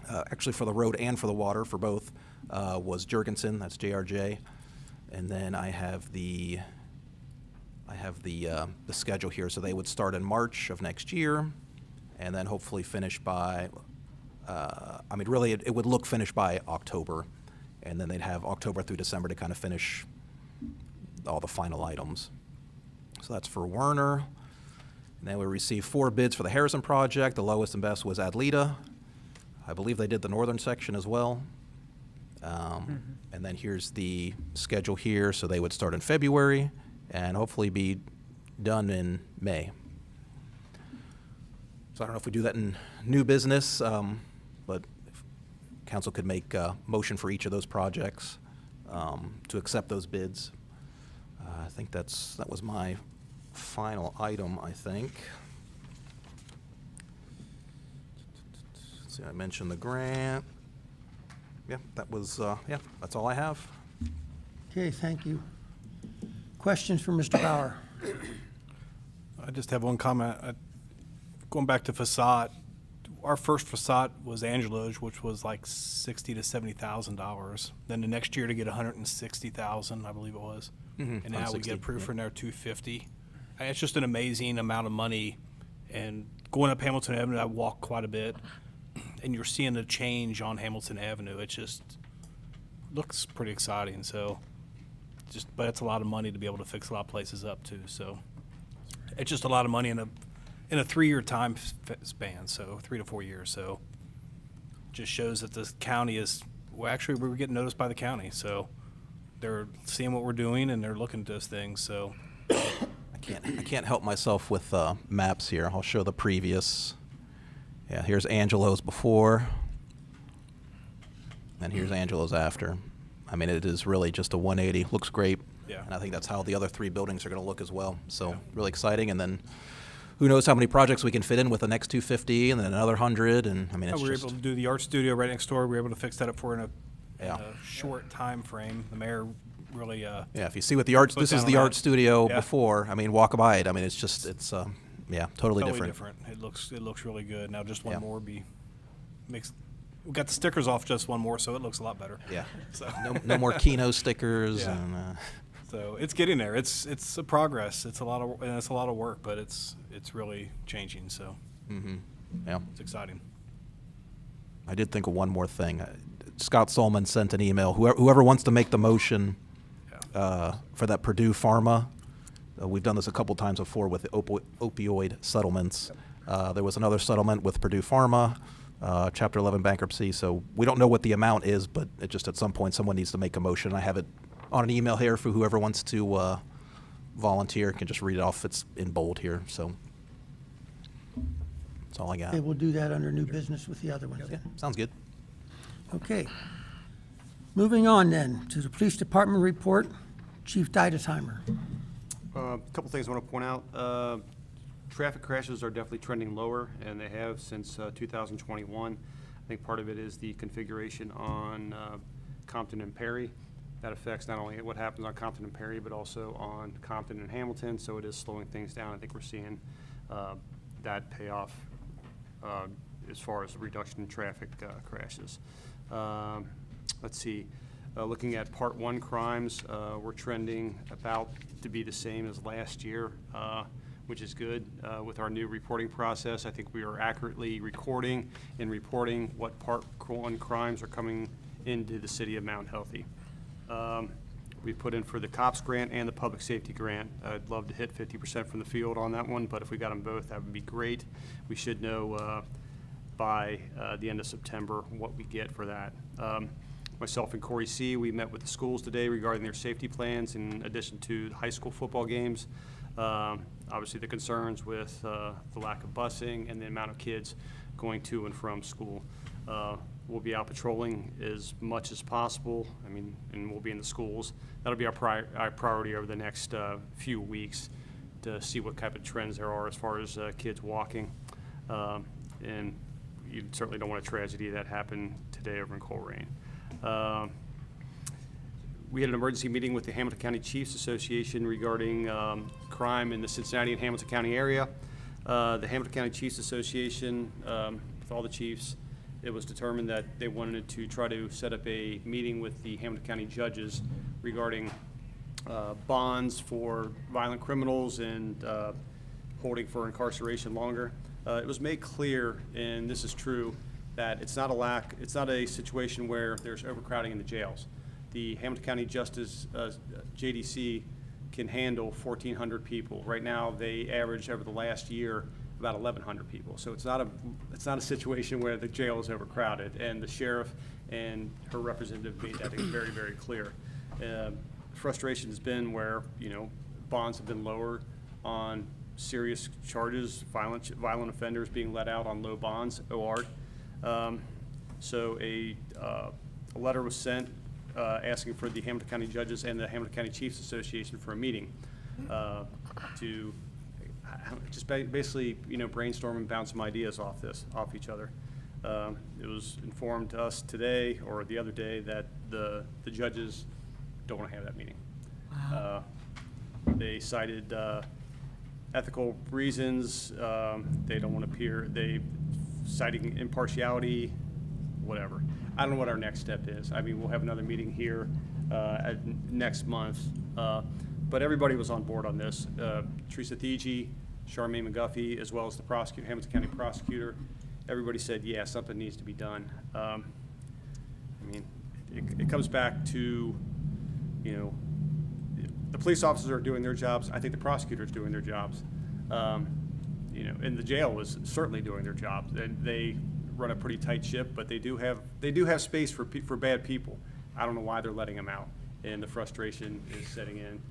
[SPEAKER 8] actually for the road and for the water, for both, was Jurgensen, that's JRJ. And then I have the schedule here. So they would start in March of next year and then hopefully finish by, really, it would look finished by October, and then they'd have October through December to kind of finish all the final items. So that's for Werner. And then we received 4 bids for the Harrison project. The lowest and best was Adlita. I believe they did the northern section as well. And then here's the schedule here. So they would start in February and hopefully be done in May. So I don't know if we do that in new business, but if council could make a motion for each of those projects to accept those bids. I think that was my final item, I think. Let's see, I mentioned the grant. Yeah, that's all I have.
[SPEAKER 1] Okay, thank you. Questions for Mr. Bauer?
[SPEAKER 3] I just have one comment. Going back to facade, our first facade was Angelo's, which was like $60,000 to $70,000. Then the next year to get $160,000, I believe it was, and now we get approved for another $250,000. And it's just an amazing amount of money. And going up Hamilton Avenue, I walk quite a bit, and you're seeing the change on Hamilton Avenue. It just looks pretty exciting. So, but it's a lot of money to be able to fix a lot of places up too. So, it's just a lot of money in a 3-year time span, so 3 to 4 years. So just shows that this county we're getting noticed by the county. So they're seeing what we're doing and they're looking at those things. So
[SPEAKER 8] I can't help myself with maps here. I'll show the previous. Yeah, here's Angelo's before, and here's Angelo's after. I mean, it is really just a 180. Looks great.
[SPEAKER 3] Yeah.
[SPEAKER 8] And I think that's how the other 3 buildings are going to look as well. So really exciting. And then who knows how many projects we can fit in with the next 250 and then another 100. And I mean, it's
[SPEAKER 3] we were
[SPEAKER 8] just,
[SPEAKER 3] able to do the art studio right next door. We were able to fix that up in a
[SPEAKER 8] Yeah.
[SPEAKER 3] short time frame. The mayor really
[SPEAKER 8] yeah, if you see what the art,
[SPEAKER 3] put
[SPEAKER 8] this
[SPEAKER 3] down
[SPEAKER 8] is
[SPEAKER 3] on
[SPEAKER 8] the art
[SPEAKER 3] that.
[SPEAKER 8] studio
[SPEAKER 3] Yeah.
[SPEAKER 8] before. I mean, walk by it. I mean, it's totally different.
[SPEAKER 3] It looks really good. Now just one
[SPEAKER 8] Yeah.
[SPEAKER 3] more we got the stickers off just one more, so it looks a lot better.
[SPEAKER 8] Yeah.
[SPEAKER 3] So
[SPEAKER 8] No more Keno stickers.
[SPEAKER 3] Yeah.
[SPEAKER 8] And,
[SPEAKER 3] so it's getting there. It's a progress. It's a lot of work, but it's really changing. So
[SPEAKER 8] Yeah.
[SPEAKER 3] It's exciting.
[SPEAKER 8] I did think of one more thing. Scott Solomon sent an email. Whoever wants to make the motion for that Purdue Pharma, we've done this a couple times before with the opioid settlements. There was another settlement with Purdue Pharma, Chapter 11 bankruptcy. So we don't know what the amount is, but it just at some point someone needs to make a motion. I have it on an email here for whoever wants to volunteer. Can just read it off. It's in bold here. So that's all I got.
[SPEAKER 1] Okay, we'll do that under new business with the other ones then.
[SPEAKER 8] Sounds good.
[SPEAKER 1] Okay. Moving on then to the police department report. Chief Deidesheimer.
[SPEAKER 15] A couple things I want to point out. Traffic crashes are definitely trending lower, and they have since 2021. I think part of it is the configuration on Compton and Perry. That affects not only what happens on Compton and Perry, but also on Compton and Hamilton, so it is slowing things down. I think we're seeing that pay off as far as the reduction in traffic crashes. Let's see. Looking at Part 1 crimes, we're trending about to be the same as last year, which is good. With our new reporting process, I think we are accurately recording and reporting what Part 1 crimes are coming into the city of Mount Healthy. We put in for the COPS grant and the public safety grant. I'd love to hit 50% from the field on that one, but if we got them both, that would be great. We should know by the end of September what we get for that. Myself and Corey C., we met with the schools today regarding their safety plans in addition to high school football games. Obviously the concerns with the lack of busing and the amount of kids going to and from school. We'll be out patrolling as much as possible. I mean, and we'll be in the schools. That'll be our priority over the next few weeks to see what type of trends there are as far as kids walking. And you certainly don't want a tragedy that happened today over in Coleraine. We had an emergency meeting with the Hamilton County Chiefs Association regarding crime in the Cincinnati and Hamilton County area. The Hamilton County Chiefs Association, with all the chiefs, it was determined that they wanted to try to set up a meeting with the Hamilton County judges regarding bonds for violent criminals and holding for incarceration longer. It was made clear, and this is true, that it's not a situation where there's overcrowding in the jails. The Hamilton County Justice JDC can handle 1,400 people. Right now, they average over the last year about 1,100 people. So it's not a situation where the jail is overcrowded, and the sheriff and her representative made that very, very clear. Frustration has been where, bonds have been lower on serious charges, violent offenders being let out on low bonds, OR. So a letter was sent asking for the Hamilton County judges and the Hamilton County Chiefs Association for a meeting to just basically, brainstorm and bounce some ideas off each other. It was informed to us today or the other day that the judges don't want to have that meeting. Wow. They cited ethical reasons. They don't want to appear. They citing impartiality, whatever. I don't know what our next step is. I mean, we'll have another meeting here next month. But everybody was on board on this. Teresa Thigi, Charmaine McGuffey, as well as the prosecutor, Hamilton County prosecutor. Everybody said, yeah, something needs to be done. I mean, it comes back to, the police officers are doing their jobs. I think the prosecutor's doing their jobs. And the jail is certainly doing their job. They run a pretty tight ship, but they do have space for bad people. I don't know why they're letting them out, and the frustration is setting in.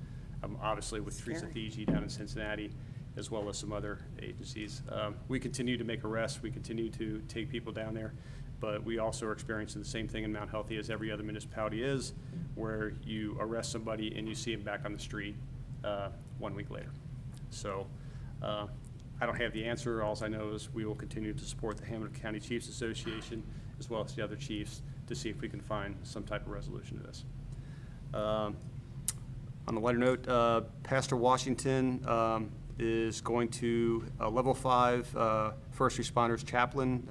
[SPEAKER 15] Obviously, with Teresa Thigi down in Cincinnati, as well as some other agencies. We continue to make arrests. We continue to take people down there, but we also are experiencing the same thing in Mount Healthy as every other municipality is, where you arrest somebody and you see them back on the street 1 week later. So I don't have the answer. All I know is we will continue to support the Hamilton County Chiefs Association as well as the other chiefs to see if we can find some type of resolution to this. On a lighter note, Pastor Washington is going to a level 5 first responders chaplain,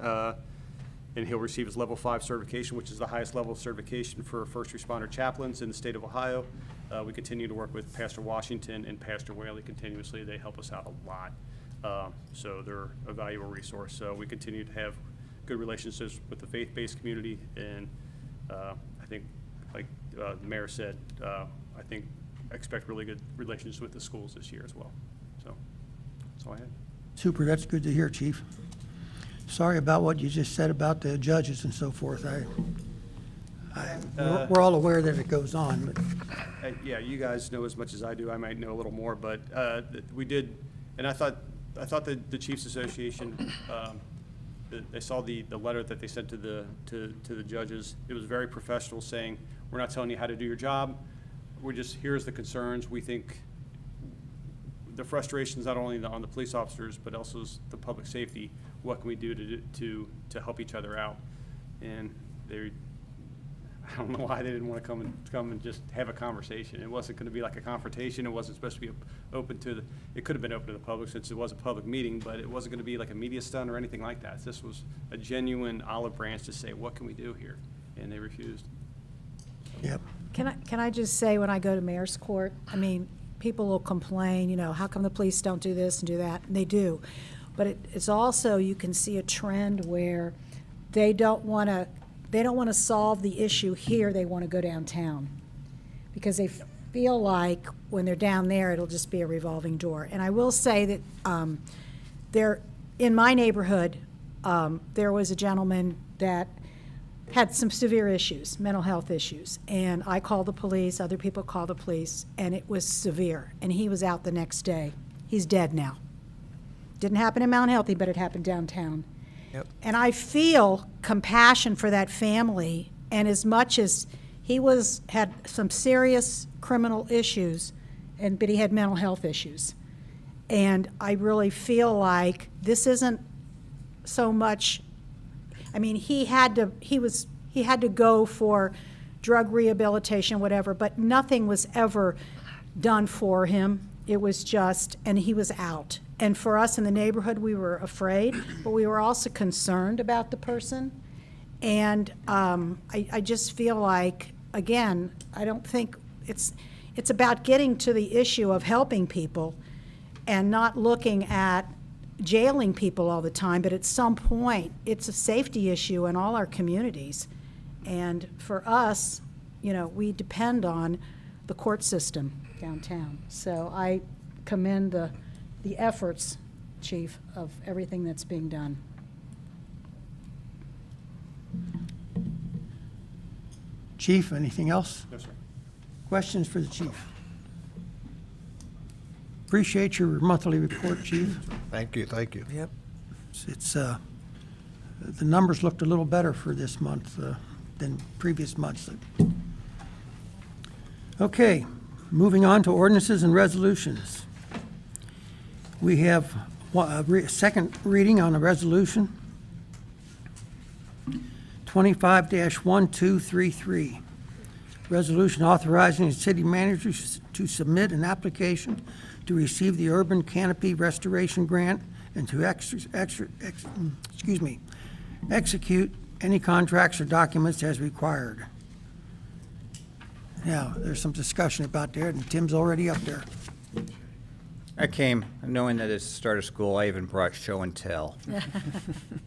[SPEAKER 15] and he'll receive his level 5 certification, which is the highest level of certification for first responder chaplains in the state of Ohio. We continue to work with Pastor Washington and Pastor Whaley continuously. They help us out a lot. So they're a valuable resource. So we continue to have good relationships with the faith-based community, and I think, like the mayor said, I expect really good relations with the schools this year as well. So that's all I had.
[SPEAKER 1] Super, that's good to hear, Chief. Sorry about what you just said about the judges and so forth. We're all aware that it goes on, but
[SPEAKER 15] Yeah, you guys know as much as I do. I might know a little more, but we did, and I thought that the Chiefs Association, they saw the letter that they sent to the judges. It was very professional, saying, we're not telling you how to do your job. We're just, here's the concerns. We think the frustrations not only on the police officers, but also the public safety. What can we do to help each other out? And I don't know why they didn't want to come and just have a conversation. It wasn't going to be like a confrontation. It wasn't supposed to be open to it could have been open to the public since it was a public meeting, but it wasn't going to be like a media stunt or anything like that. This was a genuine olive branch to say, what can we do here? And they refused.
[SPEAKER 1] yep.
[SPEAKER 12] Can I just say, when I go to mayor's court, I mean, people will complain, you know, how come the police don't do this and do that? And they do. But it's also, you can see a trend where they don't want to solve the issue here, they want to go downtown. Because they feel like when they're down there, it'll just be a revolving door. And I will say that in my neighborhood, there was a gentleman that had some severe issues, mental health issues. And I called the police, other people called the police, and it was severe. And he was out the next day. He's dead now. Didn't happen in Mount Healthy, but it happened downtown.
[SPEAKER 9] Yep.
[SPEAKER 12] And I feel compassion for that family, and as much as he had some serious criminal issues, but he had mental health issues. And I really feel like this isn't so much, I mean, he had to go for drug rehabilitation, whatever, but nothing was ever done for him. It was just, and he was out. And for us in the neighborhood, we were afraid, but we were also concerned about the person. And I just feel like, again, I don't think it's about getting to the issue of helping people and not looking at jailing people all the time, but at some point, it's a safety issue in all our communities. And for us, you know, we depend on the court system downtown. So I commend the efforts, Chief, of everything that's being done.
[SPEAKER 1] Chief, anything else?
[SPEAKER 15] No, sir.
[SPEAKER 1] Questions for the chief? Appreciate your monthly report, Chief.
[SPEAKER 13] Thank you, thank you.
[SPEAKER 1] Yep. The numbers looked a little better for this month than previous months. Okay, moving on to ordinances and resolutions. We have a second reading on a resolution, 25-1233. Resolution authorizing the city manager to submit an application to receive the urban canopy restoration grant and to execute any contracts or documents as required. Now, there's some discussion about that, and Tim's already up there.
[SPEAKER 7] I came knowing that it's the start of school. I even brought show and tell.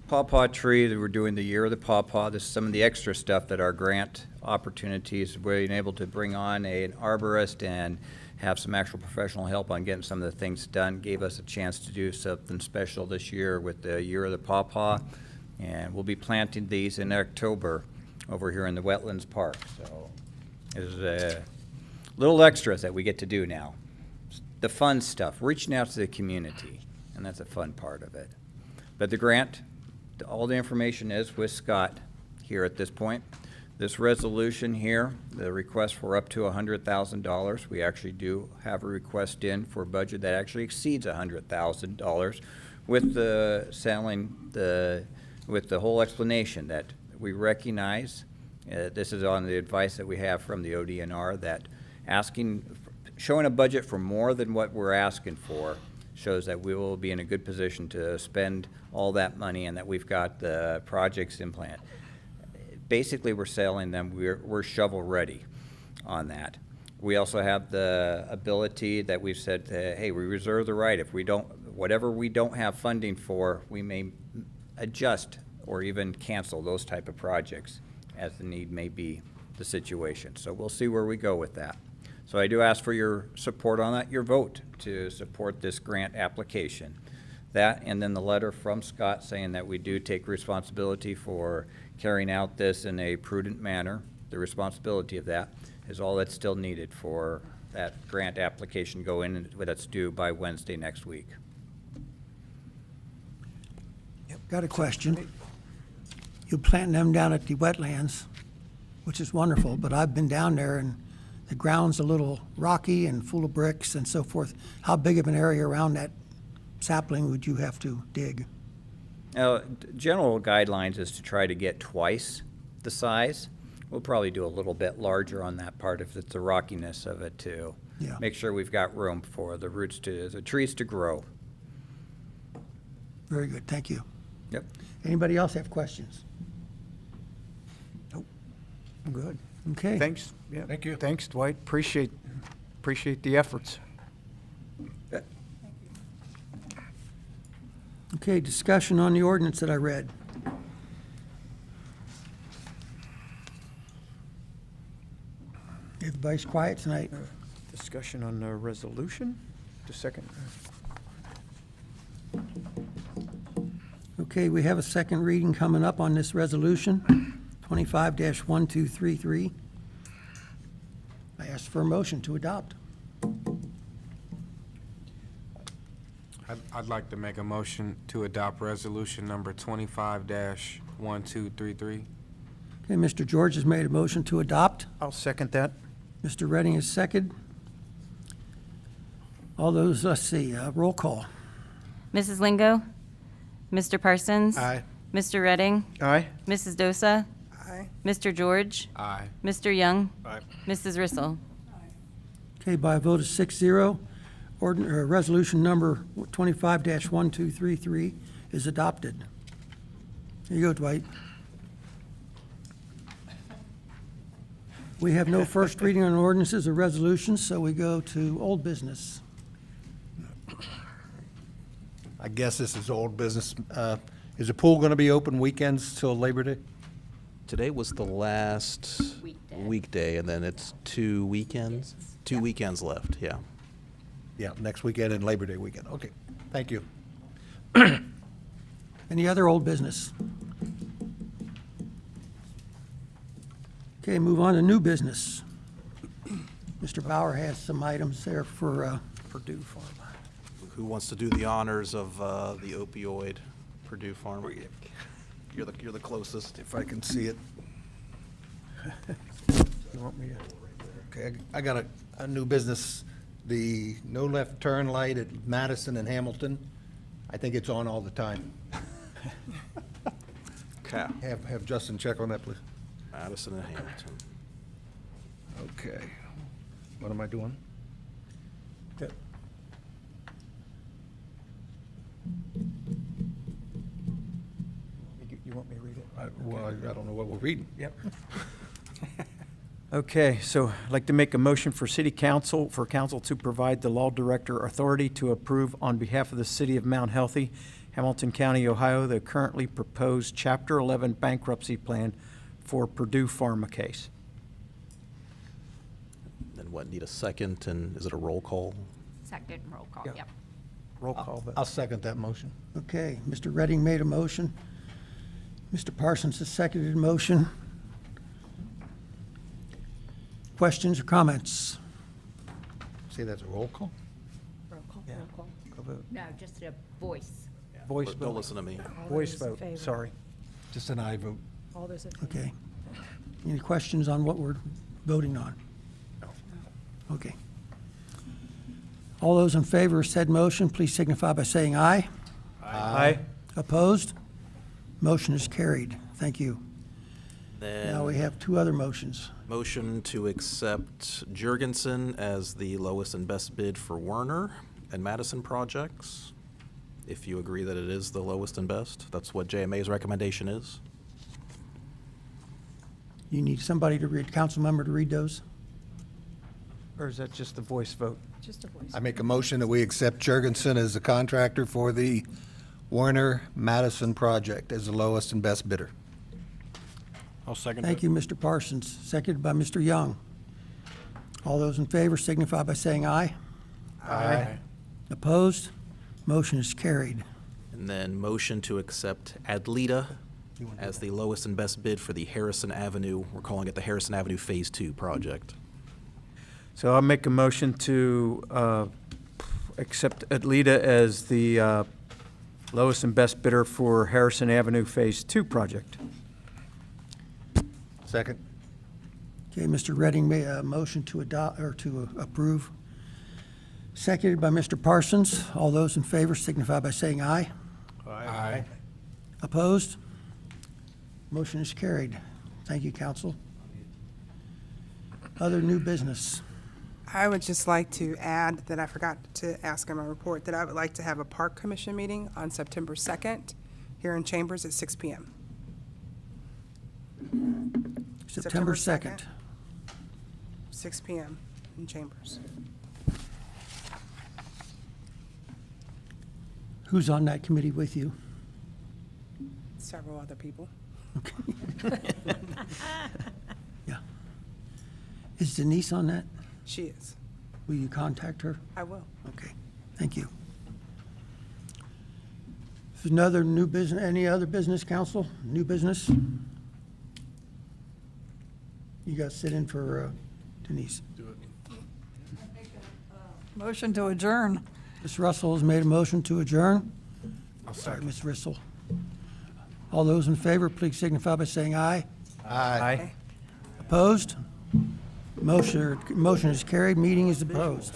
[SPEAKER 7] Pawpaw tree, that we're doing the year of the pawpaw. This is some of the extra stuff that our grant opportunities, we're able to bring on an arborist and have some actual professional help on getting some of the things done. Gave us a chance to do something special this year with the year of the pawpaw. And we'll be planting these in October over here in the Wetlands Park. So there's a little extras that we get to do now. The fun stuff, reaching out to the community, and that's a fun part of it. But the grant, all the information is with Scott here at this point. This resolution here, the request for up to $100,000, we actually do have a request in for a budget that actually exceeds $100,000 with with the whole explanation that we recognize, this is on the advice that we have from the ODNR, that showing a budget for more than what we're asking for shows that we will be in a good position to spend all that money and that we've got the projects in plan. Basically, we're selling them, we're shovel ready on that. We also have the ability that we've said, hey, we reserve the right. If we don't, whatever we don't have funding for, we may adjust or even cancel those type of projects as the need may be the situation. So we'll see where we go with that. So I do ask for your support on that, your vote to support this grant application. That, and then the letter from Scott saying that we do take responsibility for carrying out this in a prudent manner. The responsibility of that is all that's still needed for that grant application go in, that's due by Wednesday next week.
[SPEAKER 1] Got a question. You're planting them down at the wetlands, which is wonderful, but I've been down there and the ground's a little rocky and full of bricks and so forth. How big of an area around that sapling would you have to dig?
[SPEAKER 7] Now, general guidelines is to try to get twice the size. We'll probably do a little bit larger on that part if it's the rockiness of it too.
[SPEAKER 1] Yeah.
[SPEAKER 7] Make sure we've got room for the trees to grow.
[SPEAKER 1] Very good, thank you.
[SPEAKER 7] Yep.
[SPEAKER 1] Anybody else have questions?
[SPEAKER 14] Nope. I'm good.
[SPEAKER 1] Okay.
[SPEAKER 14] Thanks. Yeah.
[SPEAKER 13] Thank you.
[SPEAKER 14] Thanks, Dwight. Appreciate the efforts.
[SPEAKER 1] Okay, discussion on the ordinance that I read. Everybody's quiet tonight.
[SPEAKER 14] Discussion on the resolution, the second.
[SPEAKER 1] Okay, we have a second reading coming up on this resolution, 25-1233. I ask for a motion to adopt.
[SPEAKER 10] I'd like to make a motion to adopt resolution number 25-1233.
[SPEAKER 1] Okay, Mr. George has made a motion to adopt.
[SPEAKER 14] I'll second that.
[SPEAKER 1] Mr. Redding is second. All those, let's see, roll call.
[SPEAKER 2] Mrs. Lingo? Mr. Parsons?
[SPEAKER 13] Aye.
[SPEAKER 2] Mr. Redding?
[SPEAKER 14] Aye.
[SPEAKER 2] Mrs. Dosa?
[SPEAKER 4] Aye.
[SPEAKER 2] Mr. George?
[SPEAKER 10] Aye.
[SPEAKER 2] Mr. Young?
[SPEAKER 3] Aye.
[SPEAKER 2] Mrs. Rissel?
[SPEAKER 1] Okay, by a vote of 6-0, resolution number 25-1233 is adopted. Here you go, Dwight. We have no first reading on ordinances or resolutions, so we go to old business.
[SPEAKER 13] I guess this is old business. Is the pool going to be open weekends till Labor Day?
[SPEAKER 8] Today was the last weekday, and then it's 2 weekends. 2 weekends left, yeah.
[SPEAKER 13] Yeah, next weekend and Labor Day weekend. Okay, thank you.
[SPEAKER 1] Any other old business? Okay, move on to new business. Mr. Bauer has some items there for Purdue Farm.
[SPEAKER 8] Who wants to do the honors of the opioid Purdue Farm? You're the closest.
[SPEAKER 13] If I can see it.
[SPEAKER 14] You want me to?
[SPEAKER 13] Okay, I got a new business, the no left turn light at Madison and Hamilton. I think it's on all the time.
[SPEAKER 8] Okay.
[SPEAKER 13] Have Justin check on that, please.
[SPEAKER 8] Madison and Hamilton.
[SPEAKER 13] Okay. What am I doing?
[SPEAKER 14] You want me to read it?
[SPEAKER 13] Well, I don't know what we're reading.
[SPEAKER 14] Yep. Okay, so I'd like to make a motion for council to provide the law director authority to approve on behalf of the city of Mount Healthy, Hamilton County, Ohio, the currently proposed Chapter 11 bankruptcy plan for Purdue Pharma case.
[SPEAKER 8] Then what, need a second, and is it a roll call?
[SPEAKER 16] Second roll call,
[SPEAKER 14] Yeah.
[SPEAKER 16] yep.
[SPEAKER 14] Roll call vote.
[SPEAKER 13] I'll second that motion.
[SPEAKER 1] Okay, Mr. Redding made a motion. Mr. Parsons has seconded a motion. Questions or comments?
[SPEAKER 13] Say that's a roll call?
[SPEAKER 16] Roll call,
[SPEAKER 14] Yeah.
[SPEAKER 16] roll call.
[SPEAKER 14] Go vote.
[SPEAKER 16] No, just a voice.
[SPEAKER 14] Voice
[SPEAKER 8] Don't
[SPEAKER 14] vote.
[SPEAKER 8] listen to me.
[SPEAKER 14] Voice
[SPEAKER 12] those in
[SPEAKER 14] vote,
[SPEAKER 12] favor?
[SPEAKER 14] sorry.
[SPEAKER 13] Just an aye vote.
[SPEAKER 12] All those in favor?
[SPEAKER 1] Okay. Any questions on what we're voting on?
[SPEAKER 13] No.
[SPEAKER 1] Okay. All those in favor of said motion, please signify by saying aye.
[SPEAKER 14] Aye.
[SPEAKER 1] Opposed? Motion is carried. Thank you. Now we
[SPEAKER 8] Then
[SPEAKER 1] have two other motions.
[SPEAKER 8] motion to accept Jurgensen as the lowest and best bid for Werner and Madison projects. If you agree that it is the lowest and best, that's what JMA's recommendation is.
[SPEAKER 1] You need somebody to read, council member to read those?
[SPEAKER 14] Or is that just a voice vote?
[SPEAKER 12] Just a voice.
[SPEAKER 13] I make a motion that we accept Jurgensen as the contractor for the Warner Madison project as the lowest and best bidder.
[SPEAKER 3] I'll second
[SPEAKER 1] Thank you, Mr. Parsons, seconded by Mr. Young. All those in favor signify by saying aye.
[SPEAKER 13] Aye.
[SPEAKER 1] Opposed? Motion is carried.
[SPEAKER 8] And then motion to accept Adlita as the lowest and best bid for the Harrison Avenue, we're calling it the Harrison Avenue Phase 2 project.
[SPEAKER 14] So I'll make a motion to accept Adlita as the lowest and best bidder for Harrison Avenue Phase 2 project.
[SPEAKER 13] Second.
[SPEAKER 1] Okay, Mr. Redding made a motion to adopt, or to approve. Seconded by Mr. Parsons. All those in favor signify by saying aye.
[SPEAKER 13] Aye.
[SPEAKER 1] Opposed? Motion is carried. Thank you, council. Other new business.
[SPEAKER 4] I would just like to add that I forgot to ask in my report that I would like to have a park commission meeting on September 2nd here in Chambers at 6 p.m.
[SPEAKER 1] September 2nd.
[SPEAKER 4] 6 p.m. in Chambers.
[SPEAKER 1] Who's on that committee with you?
[SPEAKER 4] Several other people.
[SPEAKER 1] Yeah. Is Denise on that?
[SPEAKER 4] She is.
[SPEAKER 1] Will you contact her?
[SPEAKER 4] I will.
[SPEAKER 1] Okay, thank you. There's another new business, any other business, council? New business? You guys sit in for Denise.
[SPEAKER 11] Motion to adjourn.
[SPEAKER 1] Ms. Russell has made a motion to adjourn. Sorry, Ms. Russell. All those in favor, please signify by saying aye.
[SPEAKER 13] Aye.
[SPEAKER 1] Opposed? Motion is carried, meeting is opposed.